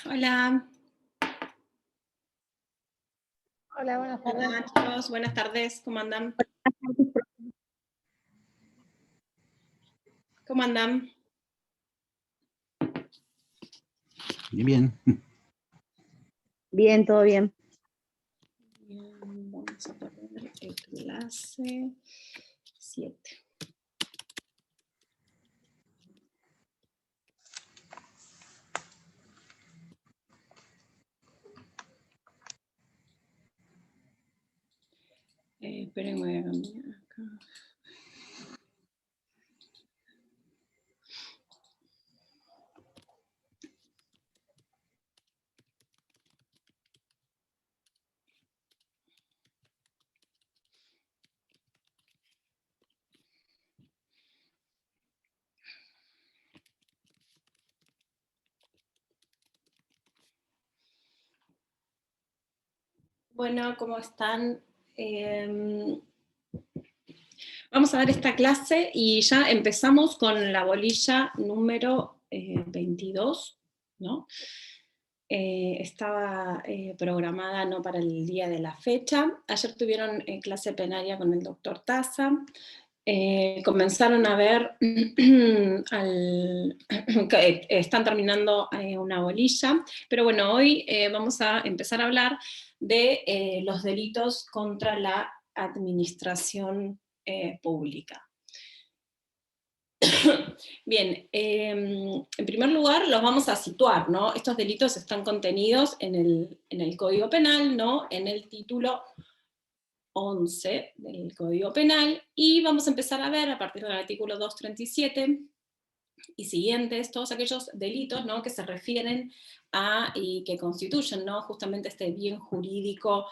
Hola, Hola, buenas tardes. hola chicos, buenas tardes, ¿cómo andan? ¿Cómo andan? Bien, bien. Bien, todo bien. Bien, vamos a poner clase 7. Esperen, voy a cambiar acá. Bueno, ¿cómo están? Vamos a dar esta clase y ya empezamos con la bolilla número 22, ¿no? Estaba programada no para el día de la fecha. Ayer tuvieron clase plenaria con el doctor Taza. Comenzaron a ver, que están terminando una bolilla, pero bueno, hoy vamos a empezar a hablar de los delitos contra la administración pública. Bien, en primer lugar los vamos a situar, ¿no? Estos delitos están contenidos en el Código Penal, ¿no? En el título 11 del Código Penal, y vamos a empezar a ver a partir del artículo 237 y siguientes, todos aquellos delitos, ¿no?, que se refieren a y que constituyen, ¿no?, justamente este bien jurídico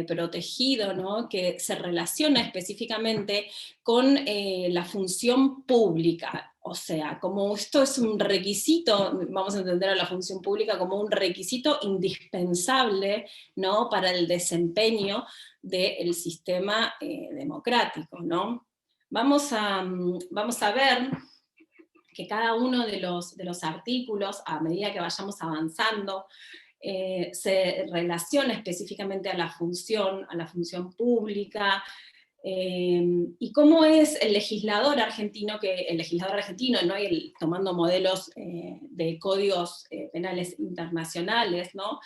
protegido, ¿no?, que se relaciona específicamente con la función pública. O sea, como esto es un requisito, vamos a entender a la función pública como un requisito indispensable, ¿no?, para el desempeño del sistema democrático, ¿no? Vamos a ver que cada uno de los artículos, a medida que vayamos avanzando, se relaciona específicamente a la función pública, y cómo es el legislador argentino, ¿no?, y tomando modelos de códigos penales internacionales, ¿no?,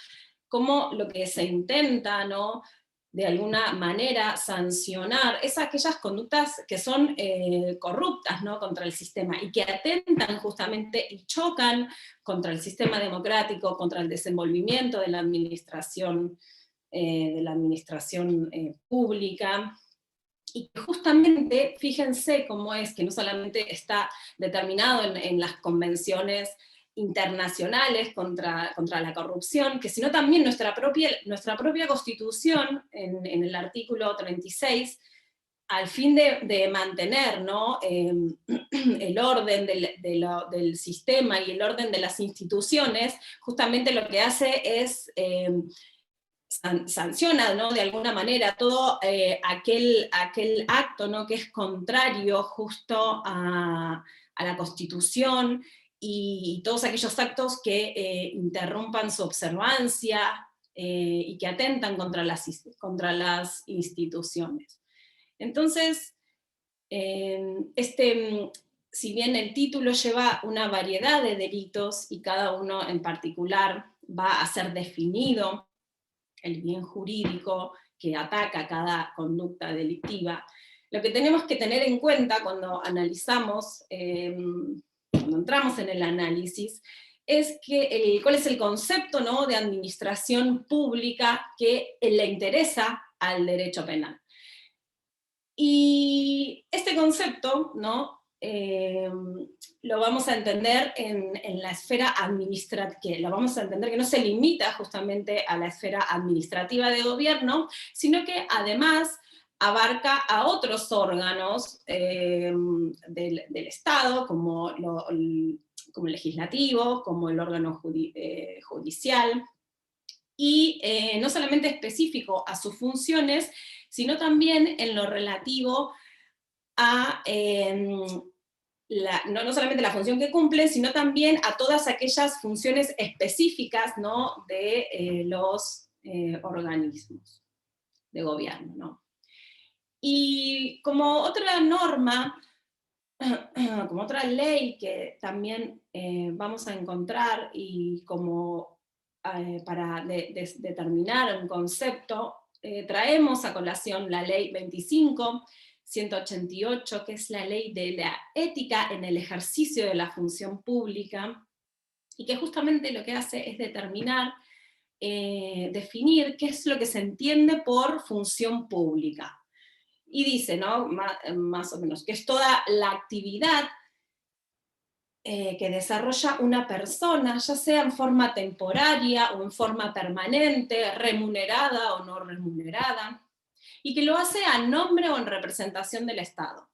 cómo lo que se intenta, ¿no?, de alguna manera sancionar aquellas conductas que son corruptas, ¿no?, contra el sistema, y que atentan justamente y chocan contra el sistema democrático, contra el desenvolvimiento de la administración pública. Y justamente, fíjense cómo es que no solamente está determinado en las convenciones internacionales contra la corrupción, que sino también nuestra propia Constitución, en el artículo 36, al fin de mantener, ¿no?, el orden del sistema y el orden de las instituciones, justamente lo que hace es sanciona, ¿no?, de alguna manera todo aquel acto, ¿no?, que es contrario justo a la Constitución, y todos aquellos actos que interrumpan su observancia y que atentan contra las instituciones. Entonces, si bien el título lleva una variedad de delitos y cada uno en particular va a ser definido, el bien jurídico que ataca cada conducta delictiva, lo que tenemos que tener en cuenta cuando analizamos, cuando entramos en el análisis, es cuál es el concepto, ¿no?, de administración pública que le interesa al derecho penal. Y este concepto, ¿no?, lo vamos a entender en la esfera administrativa, lo vamos a entender que no se limita justamente a la esfera administrativa de gobierno, sino que además abarca a otros órganos del Estado, como el legislativo, como el órgano judicial, y no solamente específico a sus funciones, sino también en lo relativo a no solamente la función que cumplen, sino también a todas aquellas funciones específicas, ¿no?, de los organismos de gobierno, ¿no? Y como otra norma, como otra ley que también vamos a encontrar, y como para determinar un concepto, traemos a colación la ley 25.188, que es la ley de la ética en el ejercicio de la función pública, y que justamente lo que hace es determinar, definir qué es lo que se entiende por función pública. Y dice, ¿no?, más o menos, que es toda la actividad que desarrolla una persona, ya sea en forma temporaria o en forma permanente, remunerada o no remunerada, y que lo hace a nombre o en representación del Estado,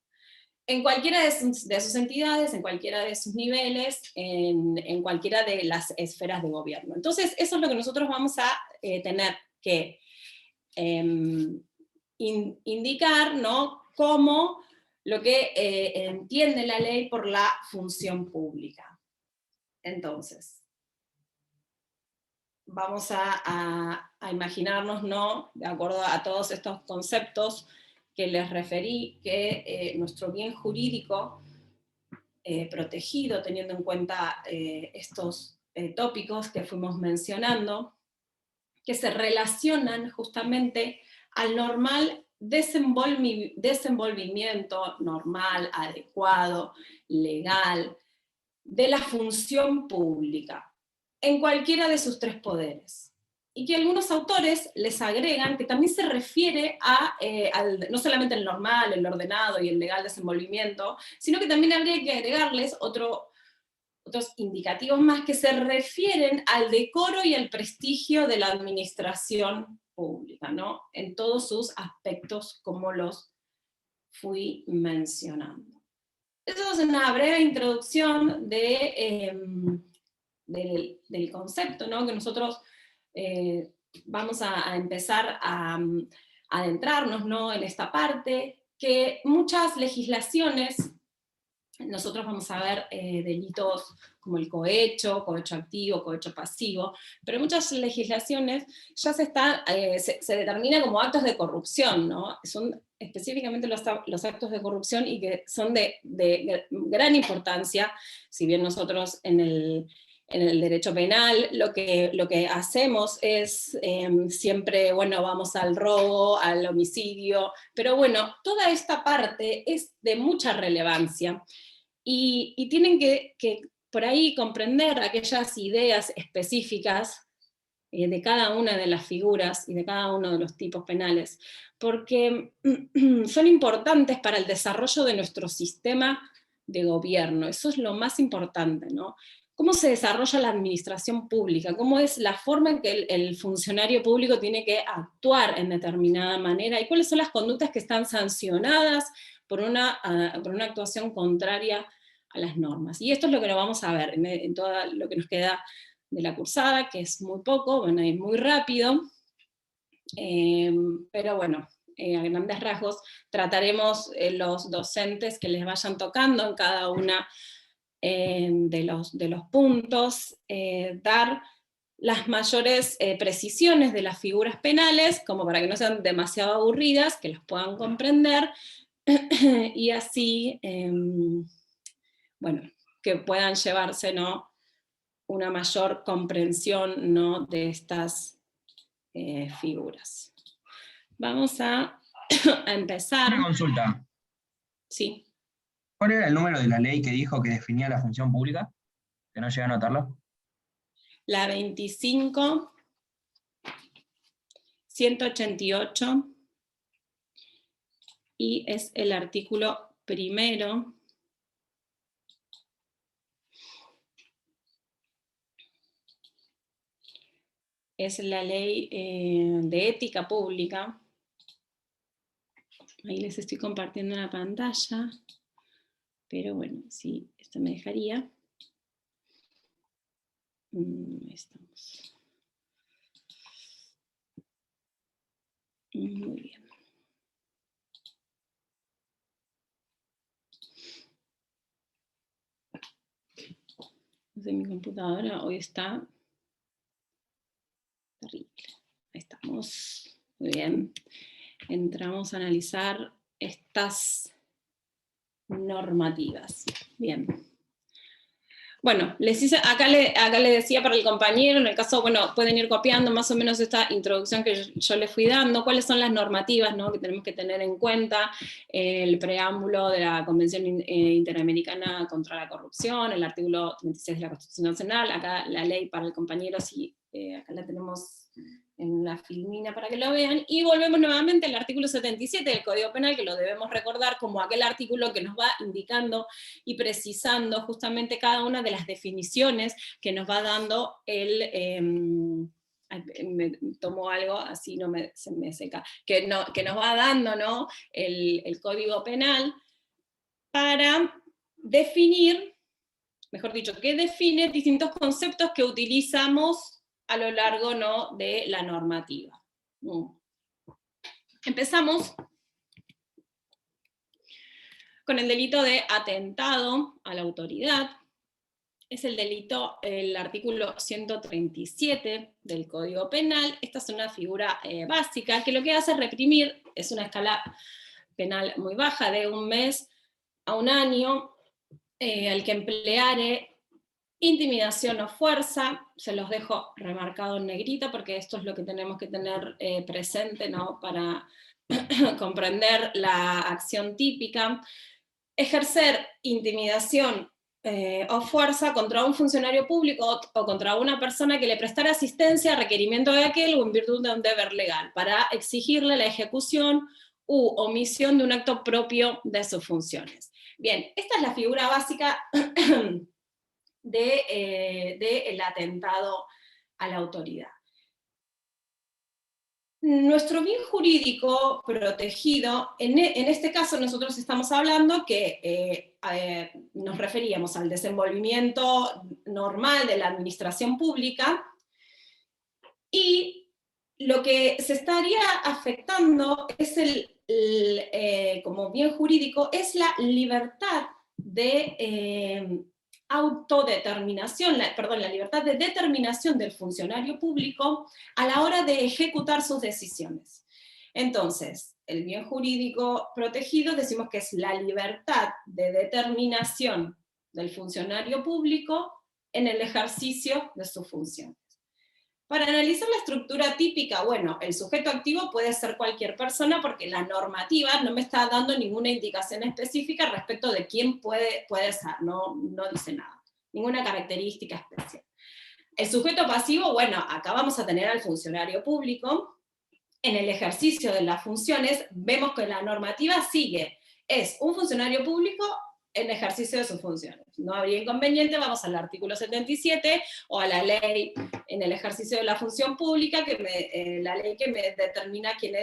en cualquiera de sus entidades, en cualquiera de sus niveles, en cualquiera de las esferas de gobierno. Entonces, eso es lo que nosotros vamos a tener que indicar, ¿no?, como lo que entiende la ley por la función pública. Entonces, vamos a imaginarnos, ¿no?, de acuerdo a todos estos conceptos que les referí, que nuestro bien jurídico protegido, teniendo en cuenta estos tópicos que fuimos mencionando, que se relacionan justamente al normal desenvolvimiento normal, adecuado, legal, de la función pública, en cualquiera de sus tres poderes. Y que algunos autores les agregan que también se refiere a, no solamente el normal, el ordenado y el legal desenvolvimiento, sino que también habría que agregarles otros indicativos más que se refieren al decoro y al prestigio de la administración pública, ¿no?, en todos sus aspectos, como los fui mencionando. Eso es una breve introducción del concepto, ¿no?, que nosotros vamos a empezar a adentrarnos, ¿no?, en esta parte, que muchas legislaciones, nosotros vamos a ver delitos como el cohecho activo, cohecho pasivo, pero muchas legislaciones ya se determina como actos de corrupción, ¿no? Son específicamente los actos de corrupción, y que son de gran importancia, si bien nosotros en el derecho penal lo que hacemos es siempre, bueno, vamos al robo, al homicidio, pero bueno, toda esta parte es de mucha relevancia, y tienen que por ahí comprender aquellas ideas específicas de cada una de las figuras y de cada uno de los tipos penales, porque son importantes para el desarrollo de nuestro sistema de gobierno. Eso es lo más importante, ¿no? ¿Cómo se desarrolla la administración pública? ¿Cómo es la forma en que el funcionario público tiene que actuar en determinada manera? ¿Y cuáles son las conductas que están sancionadas por una actuación contraria a las normas? Y esto es lo que lo vamos a ver en todo lo que nos queda de la cursada, que es muy poco, van a ir muy rápido, pero bueno, a grandes rasgos trataremos los docentes que les vayan tocando en cada una de los puntos, dar las mayores precisiones de las figuras penales, como para que no sean demasiado aburridas, que las puedan comprender, y así, bueno, que puedan llevarse, ¿no?, una mayor comprensión, ¿no?, de estas figuras. Vamos a empezar. Una consulta. Sí. ¿Cuál era el número de la ley que dijo que definía la función pública? Que no llegué a anotarlo. La 25.188, y es el artículo primero. Es la ley de ética pública. Ahí les estoy compartiendo la pantalla, pero bueno, sí, esto me dejaría. Ahí estamos. Muy bien. Entonces mi computadora hoy está terrible. Ahí estamos. Muy bien. Entramos a analizar estas normativas. Bien. Bueno, acá le decía para el compañero, en el caso, bueno, pueden ir copiando más o menos esta introducción que yo les fui dando, cuáles son las normativas, ¿no?, que tenemos que tener en cuenta, el preámbulo de la Convención Interamericana contra la Corrupción, el artículo 36 de la Constitución Nacional, acá la ley para el compañero, sí, acá la tenemos en la filmina para que lo vean, y volvemos nuevamente al artículo 77 del Código Penal, que lo debemos recordar como aquel artículo que nos va indicando y precisando justamente cada una de las definiciones que nos va dando me tomo algo, así se me seca, que nos va dando, ¿no?, el Código Penal para definir, mejor dicho, que define distintos conceptos que utilizamos a lo largo, ¿no?, de la normativa. Empezamos con el delito de atentado a la autoridad. Es el delito, el artículo 137 del Código Penal. Esta es una figura básica que lo que hace es reprimir, es una escala penal muy baja, de 1 mes a 1 año, al que empleare intimidación o fuerza. Se los dejo remarcado en negrita porque esto es lo que tenemos que tener presente, ¿no?, para comprender la acción típica. Ejercer intimidación o fuerza contra un funcionario público o contra una persona que le prestara asistencia a requerimiento de aquel o en virtud de un deber legal, para exigirle la ejecución u omisión de un acto propio de sus funciones. Bien, esta es la figura básica del atentado a la autoridad. Nuestro bien jurídico protegido, en este caso nosotros estamos hablando que nos referíamos al desenvolvimiento normal de la administración pública, y lo que se estaría afectando es como bien jurídico, es la libertad de autodeterminación, la libertad de determinación del funcionario público a la hora de ejecutar sus decisiones. Entonces, el bien jurídico protegido decimos que es la libertad de determinación del funcionario público en el ejercicio de sus funciones. Para analizar la estructura típica, bueno, el sujeto activo puede ser cualquier persona porque la normativa no me está dando ninguna indicación específica respecto de quién puede ser, no dice nada, ninguna característica especial. El sujeto pasivo, bueno, acá vamos a tener al funcionario público. En el ejercicio de las funciones vemos que la normativa sigue, es un funcionario público en ejercicio de sus funciones. No habría inconveniente, vamos al artículo 77, o a la ley en el ejercicio de la función pública, la ley que me determina quién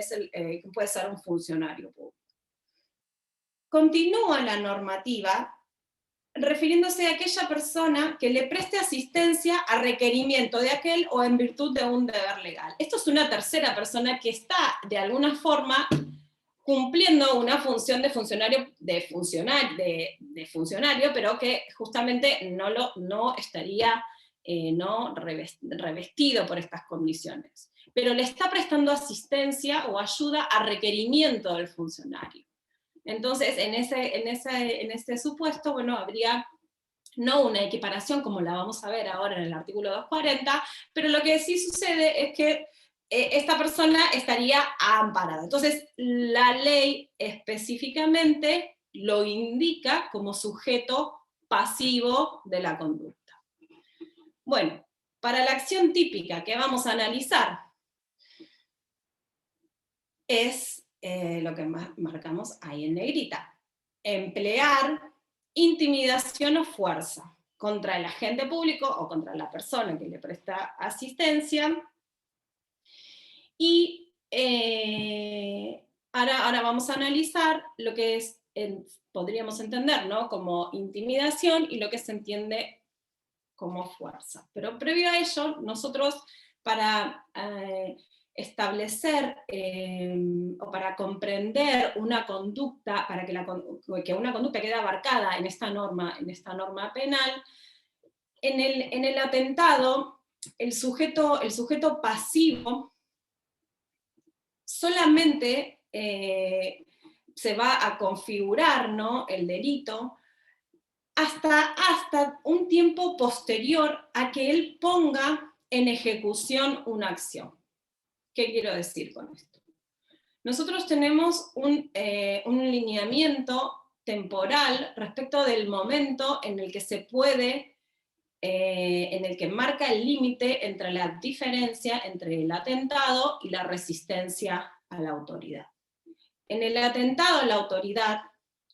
puede ser un funcionario público. Continúa la normativa refiriéndose a aquella persona que le preste asistencia a requerimiento de aquel o en virtud de un deber legal. Esto es una tercera persona que está, de alguna forma, cumpliendo una función de funcionario, pero que justamente no estaría revestido por estas condiciones. Pero le está prestando asistencia o ayuda a requerimiento del funcionario. Entonces, en ese supuesto, bueno, habría no una equiparación como la vamos a ver ahora en el artículo 240, pero lo que sí sucede es que esta persona estaría amparada. Entonces, la ley específicamente lo indica como sujeto pasivo de la conducta. Bueno, para la acción típica que vamos a analizar es lo que marcamos ahí en negrita. Emplear intimidación o fuerza contra el agente público o contra la persona que le presta asistencia. Y ahora vamos a analizar lo que podríamos entender, ¿no?, como intimidación y lo que se entiende como fuerza. Pero previo a ello, nosotros para establecer o para comprender una conducta, para que una conducta quede abarcada en esta norma penal, En el atentado, el sujeto pasivo solamente se va a configurar, ¿no?, el delito hasta un tiempo posterior a que él ponga en ejecución una acción. ¿Qué quiero decir con esto? Nosotros tenemos un lineamiento temporal respecto del momento en el que se puede, en el que marca el límite entre la diferencia entre el atentado y la resistencia a la autoridad. En el atentado a la autoridad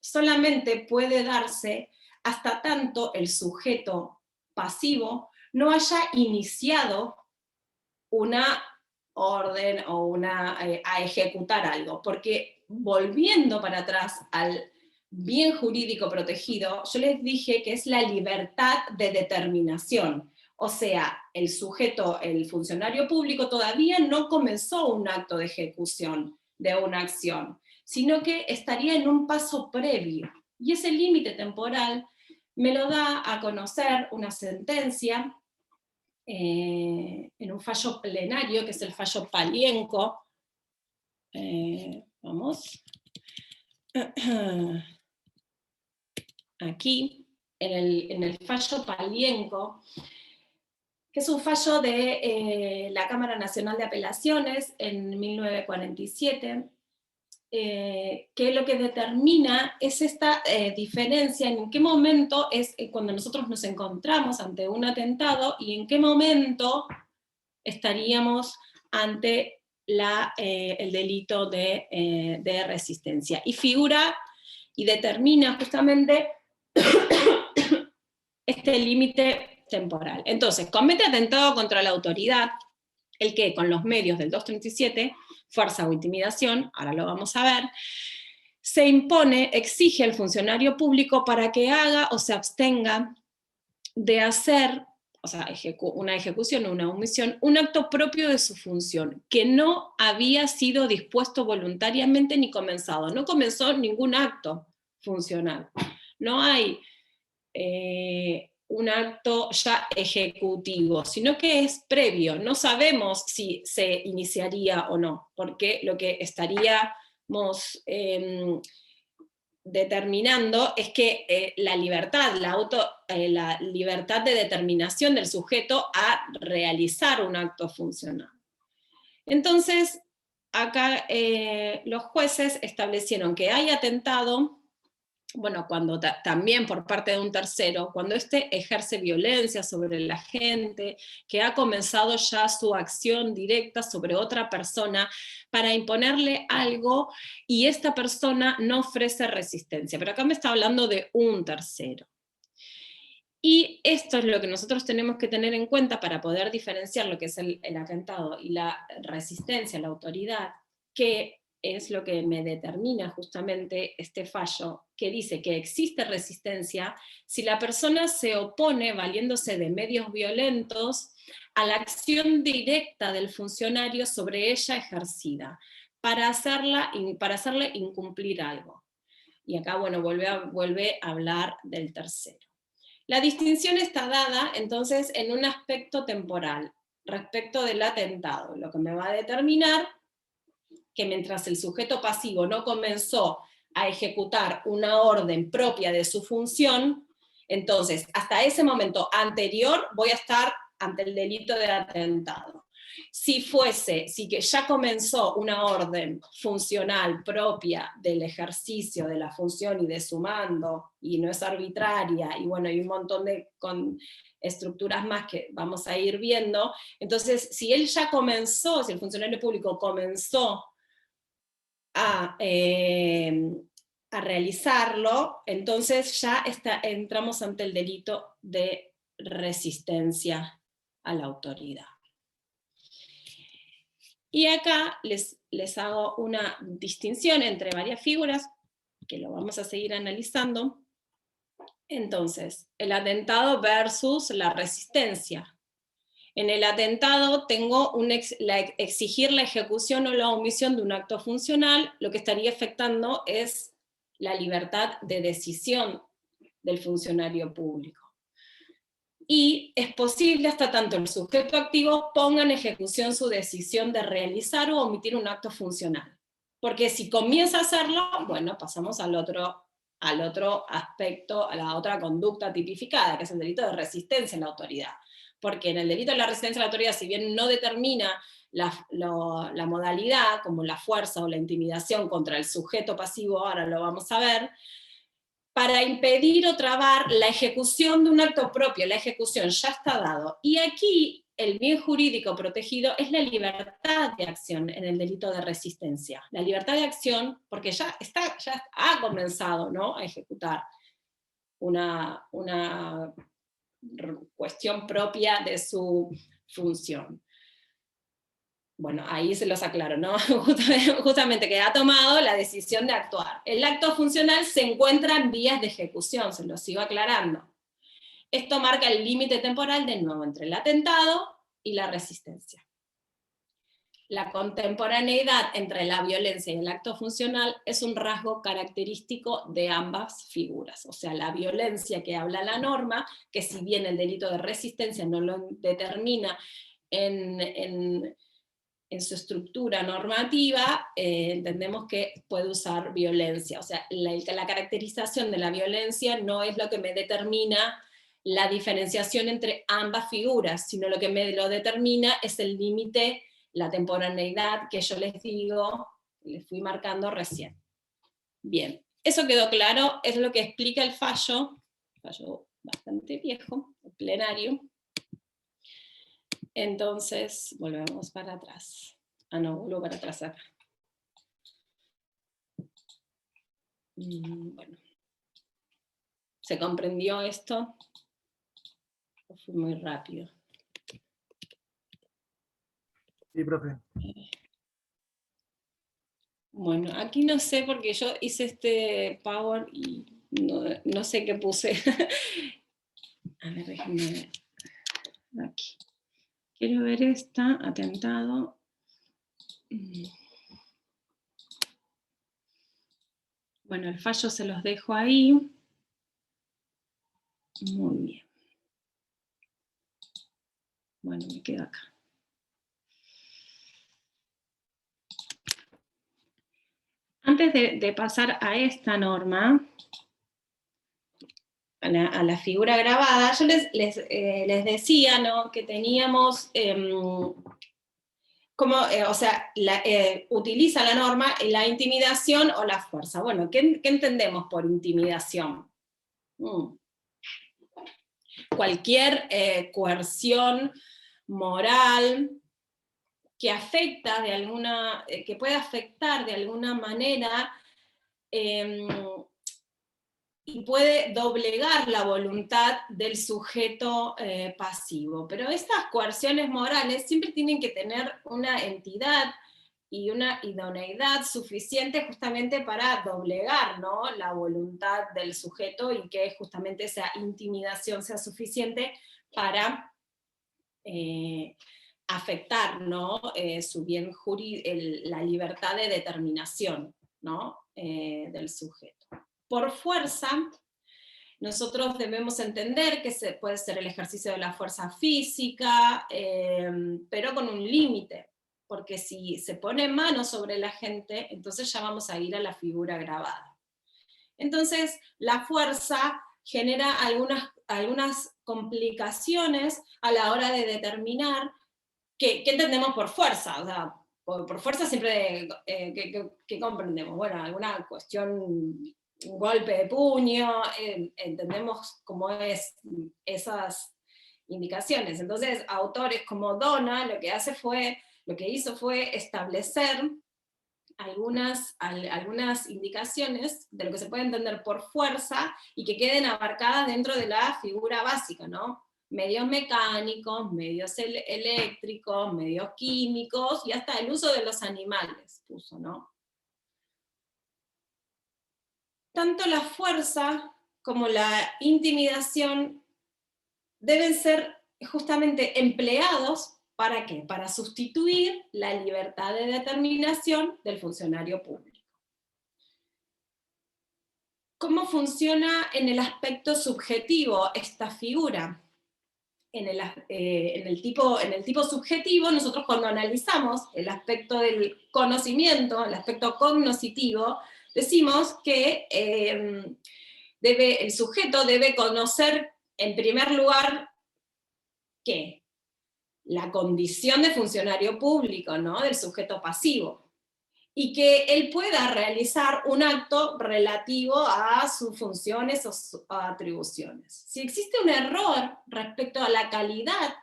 solamente puede darse hasta tanto el sujeto pasivo no haya iniciado una orden o a ejecutar algo, porque volviendo para atrás al bien jurídico protegido, yo les dije que es la libertad de determinación, o sea, el sujeto, el funcionario público todavía no comenzó un acto de ejecución de una acción, sino que estaría en un paso previo, y ese límite temporal me lo da a conocer una sentencia en un fallo plenario, que es el fallo Palienco. Vamos. Aquí, en el fallo Palienco, que es un fallo de la Cámara Nacional de Apelaciones en 1947, que lo que determina es esta diferencia en qué momento es cuando nosotros nos encontramos ante un atentado y en qué momento estaríamos ante el delito de resistencia. Y figura y determina justamente este límite temporal. Entonces, comete atentado contra la autoridad, el que con los medios del 237, fuerza o intimidación, ahora lo vamos a ver, se impone, exige al funcionario público para que haga o se abstenga de hacer, o sea, una ejecución o una omisión, un acto propio de su función, que no había sido dispuesto voluntariamente ni comenzado. No comenzó ningún acto funcional. No hay un acto ya ejecutivo, sino que es previo. No sabemos si se iniciaría o no, porque lo que estaríamos determinando es que la libertad, la libertad de determinación del sujeto a realizar un acto funcional. Entonces, acá los jueces establecieron que hay atentado, bueno, cuando también por parte de un tercero, cuando éste ejerce violencia sobre la gente, que ha comenzado ya su acción directa sobre otra persona para imponerle algo y esta persona no ofrece resistencia. Pero acá me está hablando de un tercero. Y esto es lo que nosotros tenemos que tener en cuenta para poder diferenciar lo que es el atentado y la resistencia a la autoridad, que es lo que me determina justamente este fallo, que dice que existe resistencia si la persona se opone valiéndose de medios violentos a la acción directa del funcionario sobre ella ejercida, para hacerle incumplir algo. Y acá, bueno, vuelve a hablar del tercero. La distinción está dada, entonces, en un aspecto temporal, respecto del atentado, lo que me va a determinar que mientras el sujeto pasivo no comenzó a ejecutar una orden propia de su función, entonces, hasta ese momento anterior voy a estar ante el delito de atentado. Si que ya comenzó una orden funcional propia del ejercicio de la función y de su mando, y no es arbitraria, y bueno, hay un montón de estructuras más que vamos a ir viendo, entonces, si él ya comenzó, si el funcionario público comenzó a realizarlo, entonces ya entramos ante el delito de resistencia a la autoridad. Y acá les hago una distinción entre varias figuras, que lo vamos a seguir analizando. Entonces, el atentado versus la resistencia. En el atentado tengo exigir la ejecución o la omisión de un acto funcional, lo que estaría afectando es la libertad de decisión del funcionario público. y es posible hasta tanto el sujeto activo ponga en ejecución su decisión de realizar o omitir un acto funcional. Porque si comienza a hacerlo, bueno, pasamos al otro aspecto, a la otra conducta tipificada, que es el delito de resistencia a la autoridad. Porque en el delito de la resistencia a la autoridad, si bien no determina la modalidad, como la fuerza o la intimidación contra el sujeto pasivo, ahora lo vamos a ver, para impedir o trabar la ejecución de un acto propio, la ejecución ya está dado. Y aquí el bien jurídico protegido es la libertad de acción en el delito de resistencia. La libertad de acción, porque ya ha comenzado, ¿no?, a ejecutar una cuestión propia de su función. Bueno, ahí se los aclaro, ¿no? Justamente que ha tomado la decisión de actuar. El acto funcional se encuentra en vías de ejecución, se los sigo aclarando. Esto marca el límite temporal de nuevo entre el atentado y la resistencia. La contemporaneidad entre la violencia y el acto funcional es un rasgo característico de ambas figuras. O sea, la violencia que habla la norma, que si bien el delito de resistencia no lo determina en su estructura normativa, entendemos que puede usar violencia. O sea, la caracterización de la violencia no es lo que me determina la diferenciación entre ambas figuras, sino lo que me lo determina es el límite, la temporaneidad que yo les digo, les fui marcando recién. Bien, eso quedó claro, es lo que explica el fallo bastante viejo, el plenario. Entonces, volvemos para atrás. No, vuelvo para atrás acá. Bueno. ¿Se comprendió esto? ¿O fue muy rápido? Sí, profe. Bueno, aquí no sé porque yo hice este Power y no sé qué puse. A ver, déjenme ver. Aquí. Quiero ver esta, atentado. Bueno, el fallo se los dejo ahí. Muy bien. Bueno, me quedo acá. Antes de pasar a esta norma, a la figura grabada, yo les decía, ¿no?, que teníamos, utiliza la norma la intimidación o la fuerza. Bueno, ¿qué entendemos por intimidación? Cualquier coerción moral que afecta de alguna, que puede afectar de alguna manera y puede doblegar la voluntad del sujeto pasivo. Pero estas coerciones morales siempre tienen que tener una entidad y una idoneidad suficiente justamente para doblegar, ¿no?, la voluntad del sujeto, y que justamente esa intimidación sea suficiente para afectar, ¿no?, su bien la libertad de determinación, ¿no?, del sujeto. Por fuerza, nosotros debemos entender que puede ser el ejercicio de la fuerza física, pero con un límite, porque si se pone mano sobre la gente, entonces ya vamos a ir a la figura grabada. Entonces, la fuerza genera algunas complicaciones a la hora de determinar qué entendemos por fuerza. O sea, por fuerza siempre, ¿qué comprendemos? Bueno, alguna cuestión, un golpe de puño, entendemos cómo es esas indicaciones. Entonces, autores como Dona lo que hizo fue establecer algunas indicaciones de lo que se puede entender por fuerza y que queden abarcadas dentro de la figura básica, ¿no? Medios mecánicos, medios eléctricos, medios químicos y hasta el uso de los animales puso, ¿no? Tanto la fuerza como la intimidación deben ser justamente empleados, ¿para qué? Para sustituir la libertad de determinación del funcionario público. ¿Cómo funciona en el aspecto subjetivo esta figura? en el tipo subjetivo, nosotros cuando analizamos el aspecto del conocimiento, el aspecto cognoscitivo, decimos que el sujeto debe conocer, en primer lugar, ¿qué? La condición de funcionario público, ¿no? Del sujeto pasivo. Y que él pueda realizar un acto relativo a sus funciones o atribuciones. Si existe un error respecto a la calidad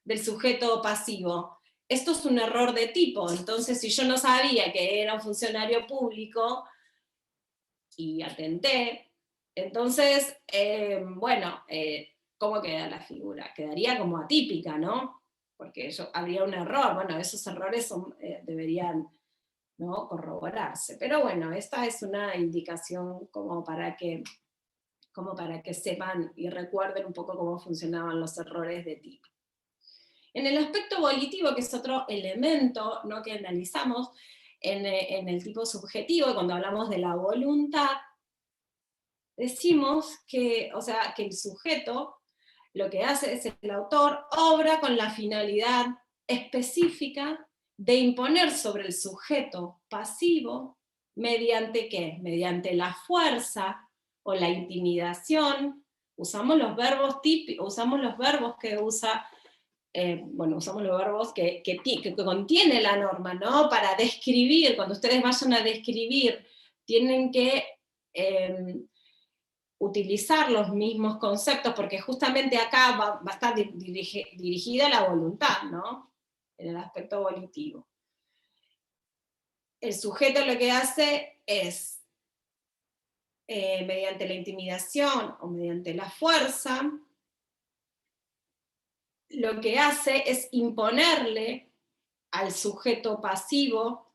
del sujeto pasivo, esto es un error de tipo. Entonces, si yo no sabía que era un funcionario público y atenté, entonces, ¿cómo queda la figura? Quedaría como atípica, ¿no? Porque habría un error. Bueno, esos errores deberían, ¿no?, corroborarse. Pero bueno, esta es una indicación como para que sepan y recuerden un poco cómo funcionaban los errores de tipo. En el aspecto volitivo, que es otro elemento, ¿no?, que analizamos en el tipo subjetivo, cuando hablamos de la voluntad, decimos que el sujeto lo que hace es el autor obra con la finalidad específica de imponer sobre el sujeto pasivo, ¿mediante qué? Mediante la fuerza o la intimidación. Usamos los verbos típicos, usamos los verbos que usa, usamos los verbos que contiene la norma, ¿no? Para describir, cuando ustedes vayan a describir, tienen que utilizar los mismos conceptos, porque justamente acá va a estar dirigida la voluntad, ¿no?, en el aspecto volitivo. El sujeto lo que hace es, mediante la intimidación o mediante la fuerza, lo que hace es imponerle al sujeto pasivo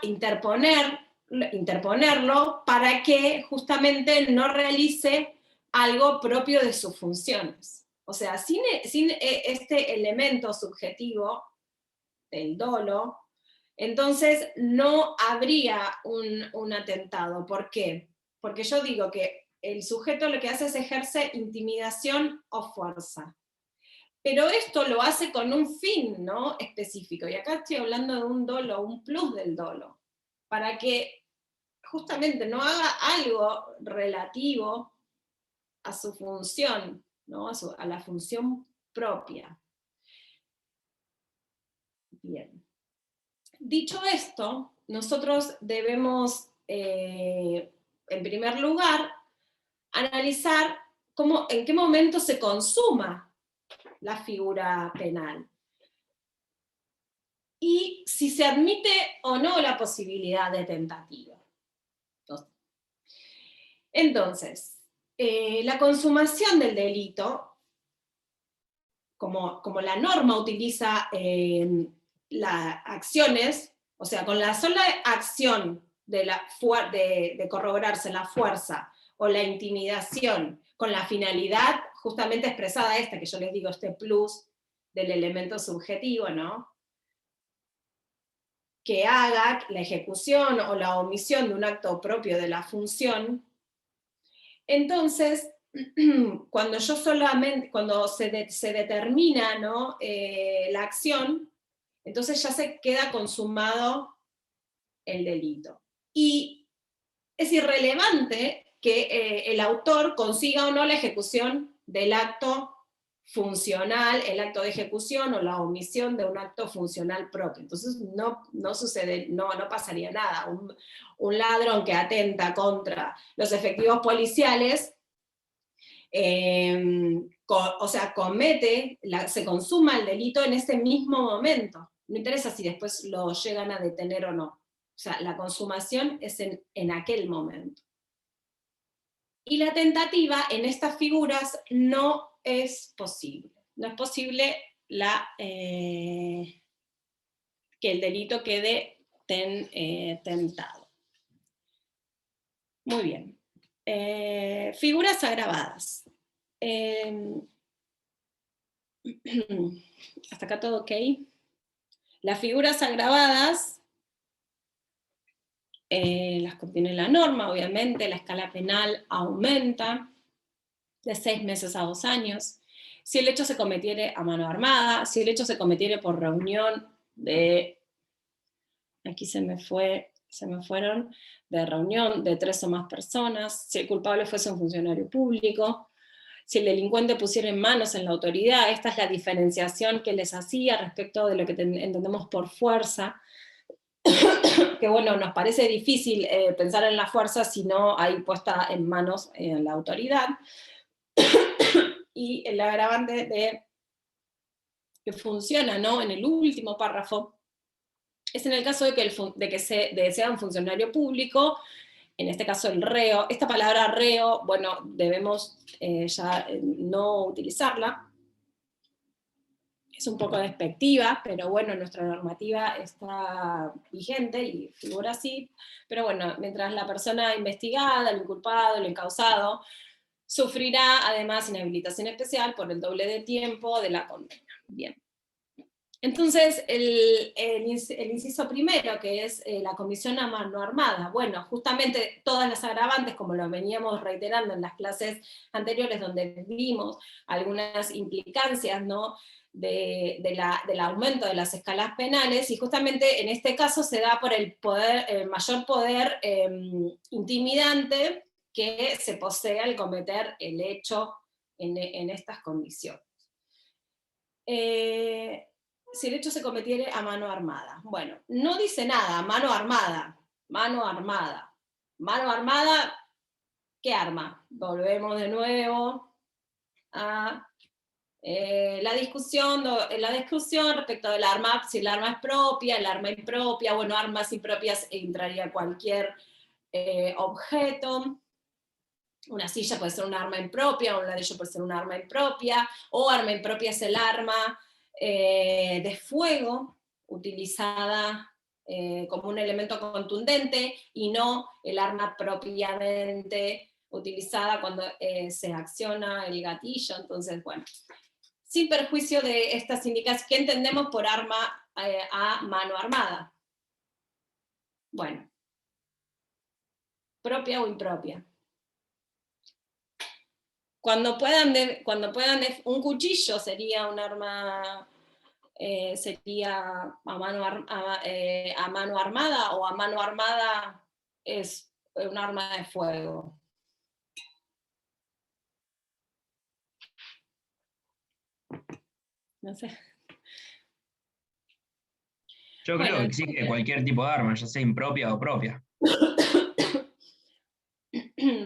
interponerlo para que justamente no realice algo propio de sus funciones. O sea, sin este elemento subjetivo del dolo, entonces no habría un atentado. ¿Por qué? Porque yo digo que el sujeto lo que hace es ejercer intimidación o fuerza. Pero esto lo hace con un fin, ¿no?, específico. Y acá estoy hablando de un dolo, un plus del dolo, para que justamente no haga algo relativo a su función, ¿no?, a la función propia. Bien. Dicho esto, nosotros debemos, en primer lugar, analizar en qué momento se consuma la figura penal, y si se admite o no la posibilidad de tentativa. Entonces, la consumación del delito, como la norma utiliza las acciones, o sea, con la sola acción de corroborarse la fuerza o la intimidación, con la finalidad justamente expresada esta, que yo les digo, este plus del elemento subjetivo, ¿no?, que haga la ejecución o la omisión de un acto propio de la función. Entonces, cuando se determina, ¿no?, la acción, entonces ya se queda consumado el delito. Y es irrelevante que el autor consiga o no la ejecución del acto funcional, el acto de ejecución o la omisión de un acto funcional propio. Entonces no pasaría nada. Un ladrón que atenta contra los efectivos policiales, se consuma el delito en ese mismo momento. No interesa si después lo llegan a detener o no. O sea, la consumación es en aquel momento. Y la tentativa en estas figuras no es posible. No es posible que el delito quede tentado. Muy bien. Figuras agravadas. Hasta acá todo ok. Las figuras agravadas las contiene la norma, obviamente. La escala penal aumenta de 6 meses a 2 años. si el hecho se cometiere a mano armada, si el hecho se cometiere por reunión de, aquí se me fueron, de reunión de 3 o más personas, si el culpable fuese un funcionario público, si el delincuente pusiera en manos en la autoridad. Esta es la diferenciación que les hacía respecto de lo que entendemos por fuerza, que bueno, nos parece difícil pensar en la fuerza si no hay puesta en manos en la autoridad, y el agravante de que funciona, ¿no?, en el último párrafo, es en el caso de que sea un funcionario público, en este caso el reo. Esta palabra reo, bueno, debemos ya no utilizarla, es un poco despectiva, pero bueno, nuestra normativa está vigente y figura así, pero bueno, mientras la persona investigada, el inculpado, el encausado, sufrirá además inhabilitación especial por el doble de tiempo de la condena. Bien. Entonces, el inciso primero, que es la comisión a mano armada. Bueno, justamente todas las agravantes, como lo veníamos reiterando en las clases anteriores, donde vimos algunas implicancias, ¿no?, del aumento de las escalas penales, y justamente en este caso se da por el mayor poder intimidante que se posee al cometer el hecho en estas condiciones. Si el hecho se cometiere a mano armada. Bueno, no dice nada, mano armada, mano armada. Mano armada, ¿qué arma? Volvemos de nuevo a la discusión respecto del arma, si el arma es propia, el arma impropia. Bueno, armas impropias entraría cualquier objeto. Una silla puede ser un arma impropia, un ladrillo puede ser un arma impropia, o arma impropia es el arma de fuego utilizada como un elemento contundente, y no el arma propiamente utilizada cuando se acciona el gatillo. Entonces, bueno, sin perjuicio de estas indicaciones, ¿qué entendemos por arma a mano armada? Bueno, propia o impropia. Cuando puedan, un cuchillo sería un arma, sería a mano armada, o a mano armada es un arma de fuego. No sé. Yo creo que exige cualquier tipo de arma, ya sea impropia o propia.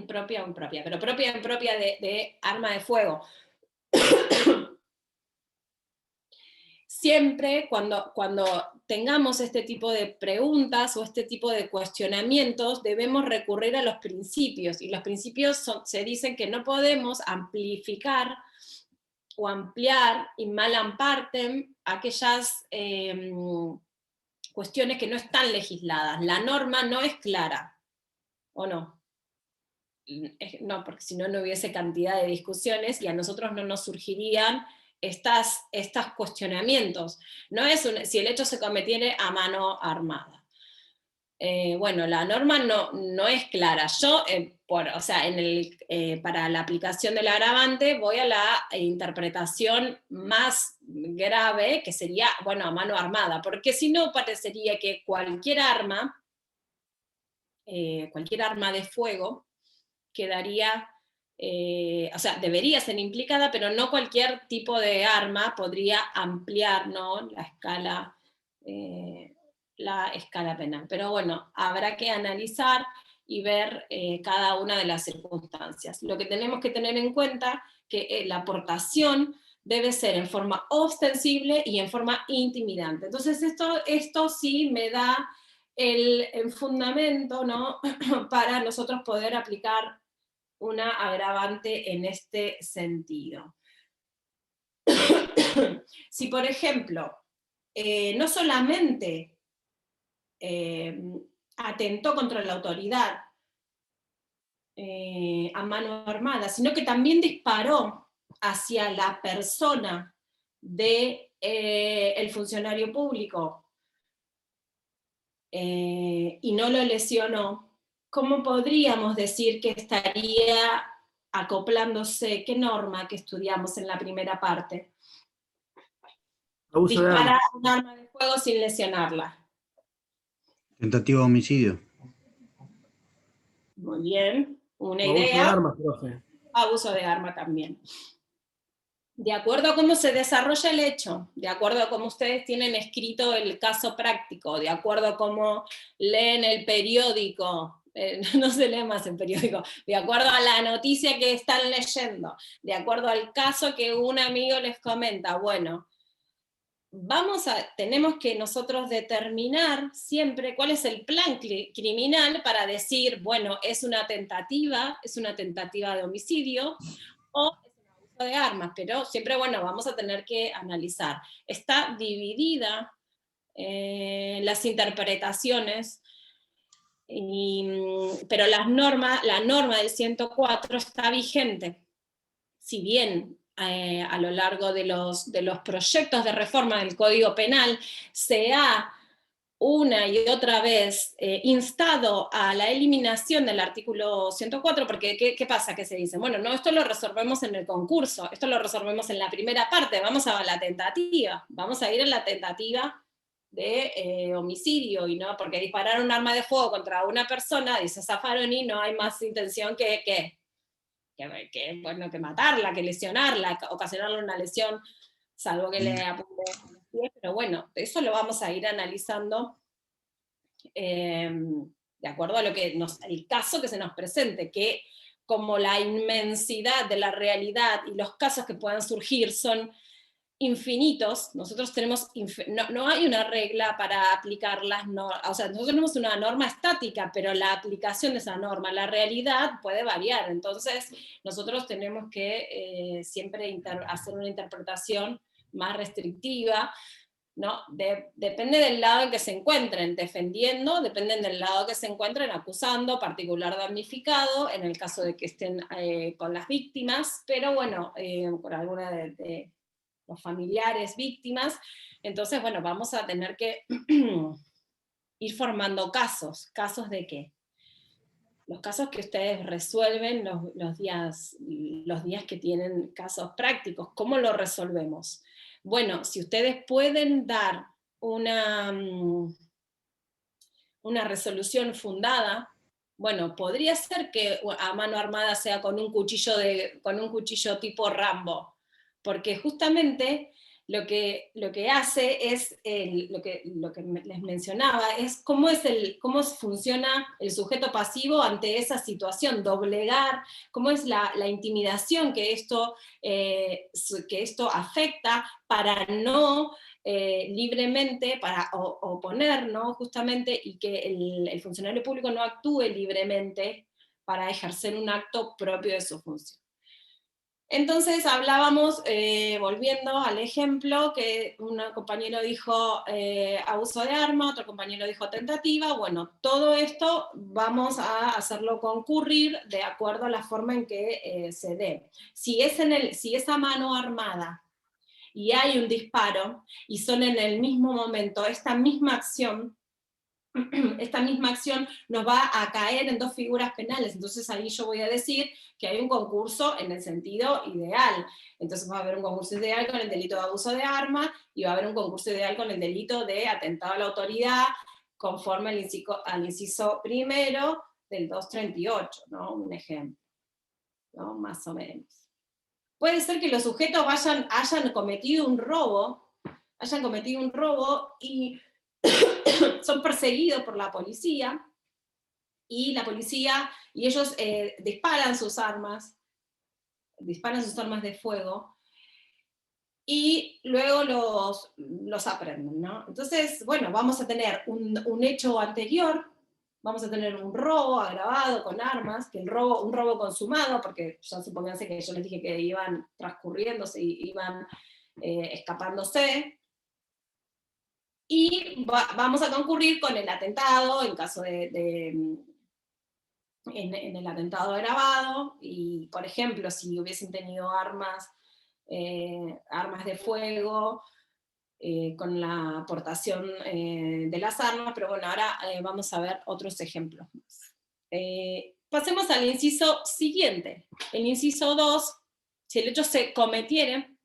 Propia o impropia, pero propia o impropia de arma de fuego. Siempre cuando tengamos este tipo de preguntas o este tipo de cuestionamientos, debemos recurrir a los principios, y los principios se dicen que no podemos amplificar o ampliar in malam partem aquellas cuestiones que no están legisladas. La norma no es clara, ¿o no? No, porque si no, no hubiese cantidad de discusiones y a nosotros no nos surgirían estos cuestionamientos. No es si el hecho se cometiere a mano armada. Bueno, la norma no es clara. Yo, para la aplicación del agravante, voy a la interpretación más grave, que sería, bueno, a mano armada, porque si no parecería que cualquier arma de fuego quedaría, debería ser implicada, pero no cualquier tipo de arma podría ampliar, ¿no?, la escala penal. Pero bueno, habrá que analizar y ver cada una de las circunstancias. Lo que tenemos que tener en cuenta que la aportación debe ser en forma ostensible y en forma intimidante. Entonces esto sí me da el fundamento, ¿no?, para nosotros poder aplicar una agravante en este sentido. Si, por ejemplo, no solamente atentó contra la autoridad a mano armada, sino que también disparó hacia la persona del funcionario público y no lo lesionó, ¿cómo podríamos decir que estaría acoplándose, ¿qué norma que estudiamos en la primera parte? Abuso de Disparar armas. un arma de fuego sin lesionarla. Tentativa de homicidio. Muy bien, una O abuso de idea. armas, profe. Abuso de arma también. De acuerdo a cómo se desarrolla el hecho, de acuerdo a cómo ustedes tienen escrito el caso práctico, de acuerdo a cómo leen el periódico, no se lee más el periódico, de acuerdo a la noticia que están leyendo, de acuerdo al caso que un amigo les comenta, bueno, tenemos que nosotros determinar siempre cuál es el plan criminal para decir, bueno, es una tentativa de homicidio, o es un abuso de armas, pero siempre, bueno, vamos a tener que analizar. Está dividida las interpretaciones, pero la norma del 104 está vigente. Si bien a lo largo de los proyectos de reforma del Código Penal se ha una y otra vez instado a la eliminación del artículo 104, porque ¿qué pasa? Que se dice, bueno, no, esto lo resolvemos en el concurso, esto lo resolvemos en la primera parte, vamos a la tentativa, vamos a ir a la tentativa de homicidio, y no, porque disparar un arma de fuego contra una persona, dice Zaffaroni, no hay más intención que matarla, que lesionarla, ocasionarle una lesión, salvo que le apunte a los pies, pero bueno, eso lo vamos a ir analizando de acuerdo a el caso que se nos presente, que como la inmensidad de la realidad y los casos que puedan surgir son infinitos, nosotros tenemos, no hay una regla para aplicarlas, o sea, nosotros tenemos una norma estática, pero la aplicación de esa norma, la realidad puede variar, entonces nosotros tenemos que siempre hacer una interpretación más restrictiva, ¿no? Depende del lado en que se encuentren defendiendo, dependen del lado que se encuentren acusando, particular damnificado, en el caso de que estén con las víctimas, pero bueno, por alguna de los familiares víctimas, entonces bueno, vamos a tener que ir formando casos. ¿Casos de qué? Los casos que ustedes resuelven los días que tienen casos prácticos. ¿Cómo lo resolvemos? Bueno, si ustedes pueden dar una resolución fundada, bueno, podría ser que a mano armada sea con un cuchillo tipo Rambo, porque justamente lo que hace es, lo que les mencionaba, es cómo funciona el sujeto pasivo ante esa situación, doblegar, cómo es la intimidación que esto afecta para no libremente, para oponer, ¿no? Justamente, y que el funcionario público no actúe libremente para ejercer un acto propio de su función. Entonces hablábamos, volviendo al ejemplo, que un compañero dijo abuso de arma, otro compañero dijo tentativa, bueno, todo esto vamos a hacerlo concurrir de acuerdo a la forma en que se dé. Si es a mano armada y hay un disparo, y son en el mismo momento, esta misma acción nos va a caer en dos figuras penales, entonces ahí yo voy a decir que hay un concurso en el sentido ideal, entonces va a haber un concurso ideal con el delito de abuso de arma, y va a haber un concurso ideal con el delito de atentado a la autoridad, conforme al inciso primero del 238, ¿no? Un ejemplo, ¿no? Más o menos. Puede ser que los sujetos hayan cometido un robo y son perseguidos por la policía, y ellos disparan sus armas de fuego, y luego los aprenden, ¿no? Entonces, bueno, vamos a tener un hecho anterior, vamos a tener un robo agravado con armas, un robo consumado, porque ya supónganse que yo les dije que iban transcurriéndose y iban escapándose, y vamos a concurrir con el atentado, en caso en el atentado agravado, y por ejemplo, si hubiesen tenido armas de fuego, con la aportación de las armas, pero bueno, ahora vamos a ver otros ejemplos. Pasemos al inciso siguiente. El inciso 2, si el hecho se cometiere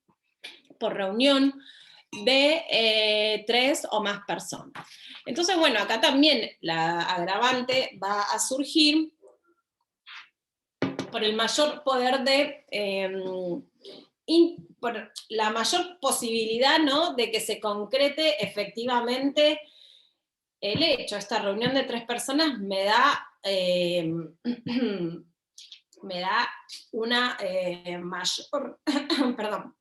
por reunión de 3 o más personas. Entonces, bueno, acá también la agravante va a surgir por el mayor poder de, por la mayor posibilidad, ¿no?, de que se concrete efectivamente el hecho. Esta reunión de 3 personas me da una mayor, perdón,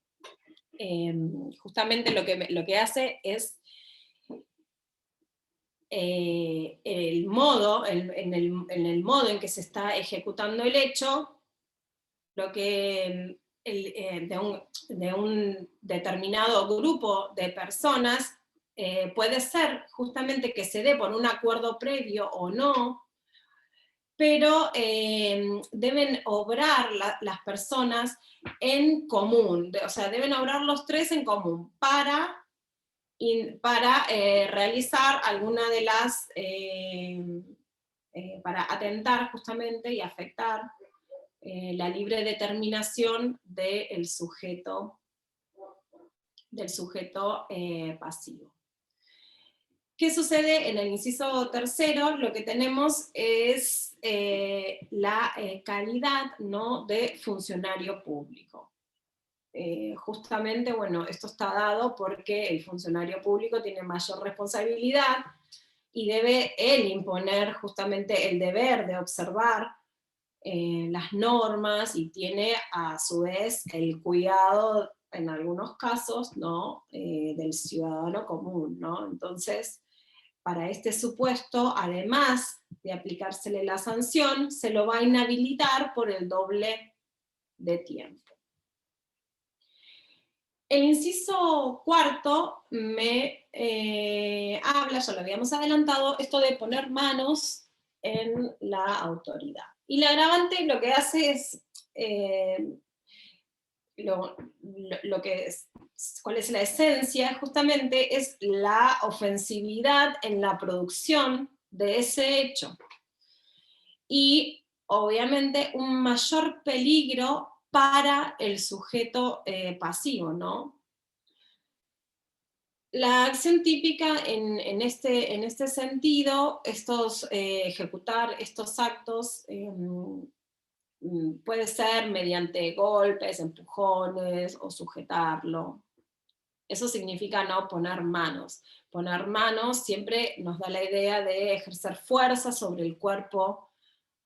justamente lo que hace es el modo, en el modo en que se está ejecutando el hecho, lo que de un determinado grupo de personas puede ser justamente que se dé por un acuerdo previo o no, pero deben obrar las personas en común, o sea, deben obrar los 3 en común para realizar alguna de las, para atentar justamente y afectar la libre determinación del sujeto pasivo. ¿Qué sucede en el inciso tercero? Lo que tenemos es la calidad, ¿no?, de funcionario público. Justamente, bueno, esto está dado porque el funcionario público tiene mayor responsabilidad y debe él imponer justamente el deber de observar las normas, y tiene a su vez el cuidado, en algunos casos, ¿no?, del ciudadano común, ¿no? Entonces, para este supuesto, además de aplicársele la sanción, se lo va a inhabilitar por el doble de tiempo. El inciso cuarto me habla, ya lo habíamos adelantado, esto de poner manos en la autoridad. Y la agravante lo que hace es, ¿cuál es la esencia? Justamente es la ofensividad en la producción de ese hecho. Y obviamente un mayor peligro para el sujeto pasivo, ¿no? La acción típica en este sentido, ejecutar estos actos, puede ser mediante golpes, empujones o sujetarlo. Eso significa no poner manos. Poner manos siempre nos da la idea de ejercer fuerza sobre el cuerpo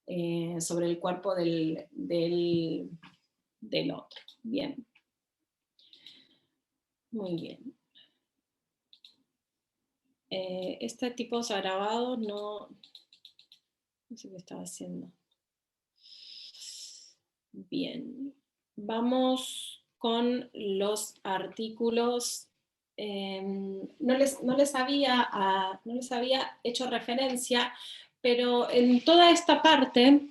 del otro. Bien. Muy bien. Este tipo de agravados no sé qué estaba haciendo. Bien. Vamos con los artículos. No les había hecho referencia, pero en toda esta parte,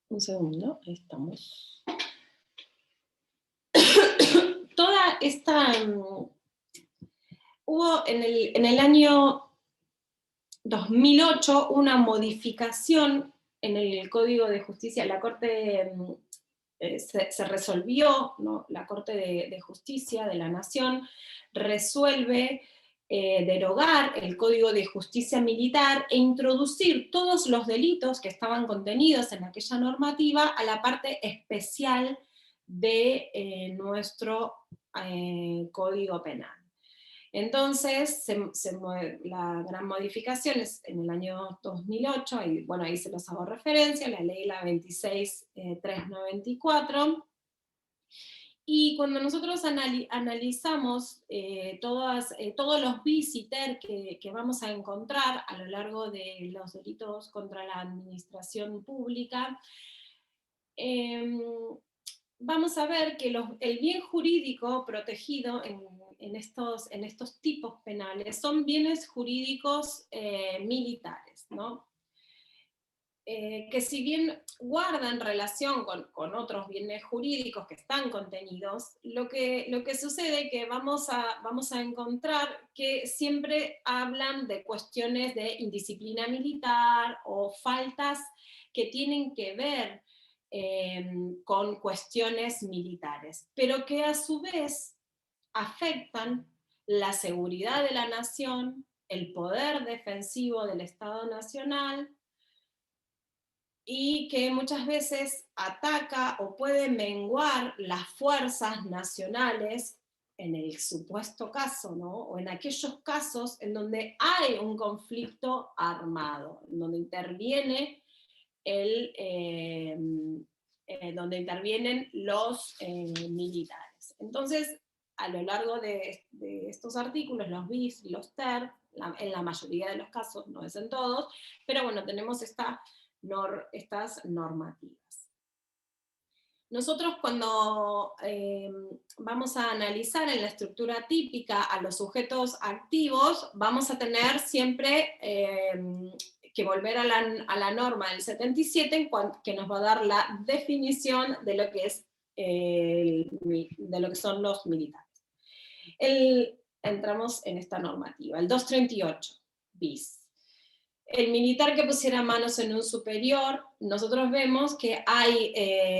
un segundo, ahí estamos. Toda esta, hubo en el año 2008 una modificación en el Código de Justicia. La Corte se resolvió, ¿no? La Corte de Justicia de la Nación resuelve derogar el Código de Justicia Militar e introducir todos los delitos que estaban contenidos en aquella normativa a la parte especial de nuestro Código Penal. Entonces, la gran modificación es en el año 2008, y bueno, ahí se los hago referencia, la ley la 26.394, y cuando nosotros analizamos todos los bis y ter que vamos a encontrar a lo largo de los delitos contra la administración pública, vamos a ver que el bien jurídico protegido en estos tipos penales son bienes jurídicos militares, ¿no? que si bien guardan relación con otros bienes jurídicos que están contenidos, lo que sucede es que vamos a encontrar que siempre hablan de cuestiones de indisciplina militar o faltas que tienen que ver con cuestiones militares, pero que a su vez afectan la seguridad de la nación, el poder defensivo del Estado Nacional, y que muchas veces ataca o puede menguar las fuerzas nacionales en el supuesto caso, ¿no? O en aquellos casos en donde hay un conflicto armado, en donde donde intervienen los militares. Entonces, a lo largo de estos artículos, los bis y los ter, en la mayoría de los casos, no es en todos, pero bueno, tenemos estas normativas. Nosotros cuando vamos a analizar en la estructura típica a los sujetos activos, vamos a tener siempre que volver a la norma del 77, que nos va a dar la definición de lo que son los militares. Entramos en esta normativa, el 238 bis. El militar que pusiera manos en un superior, nosotros vemos que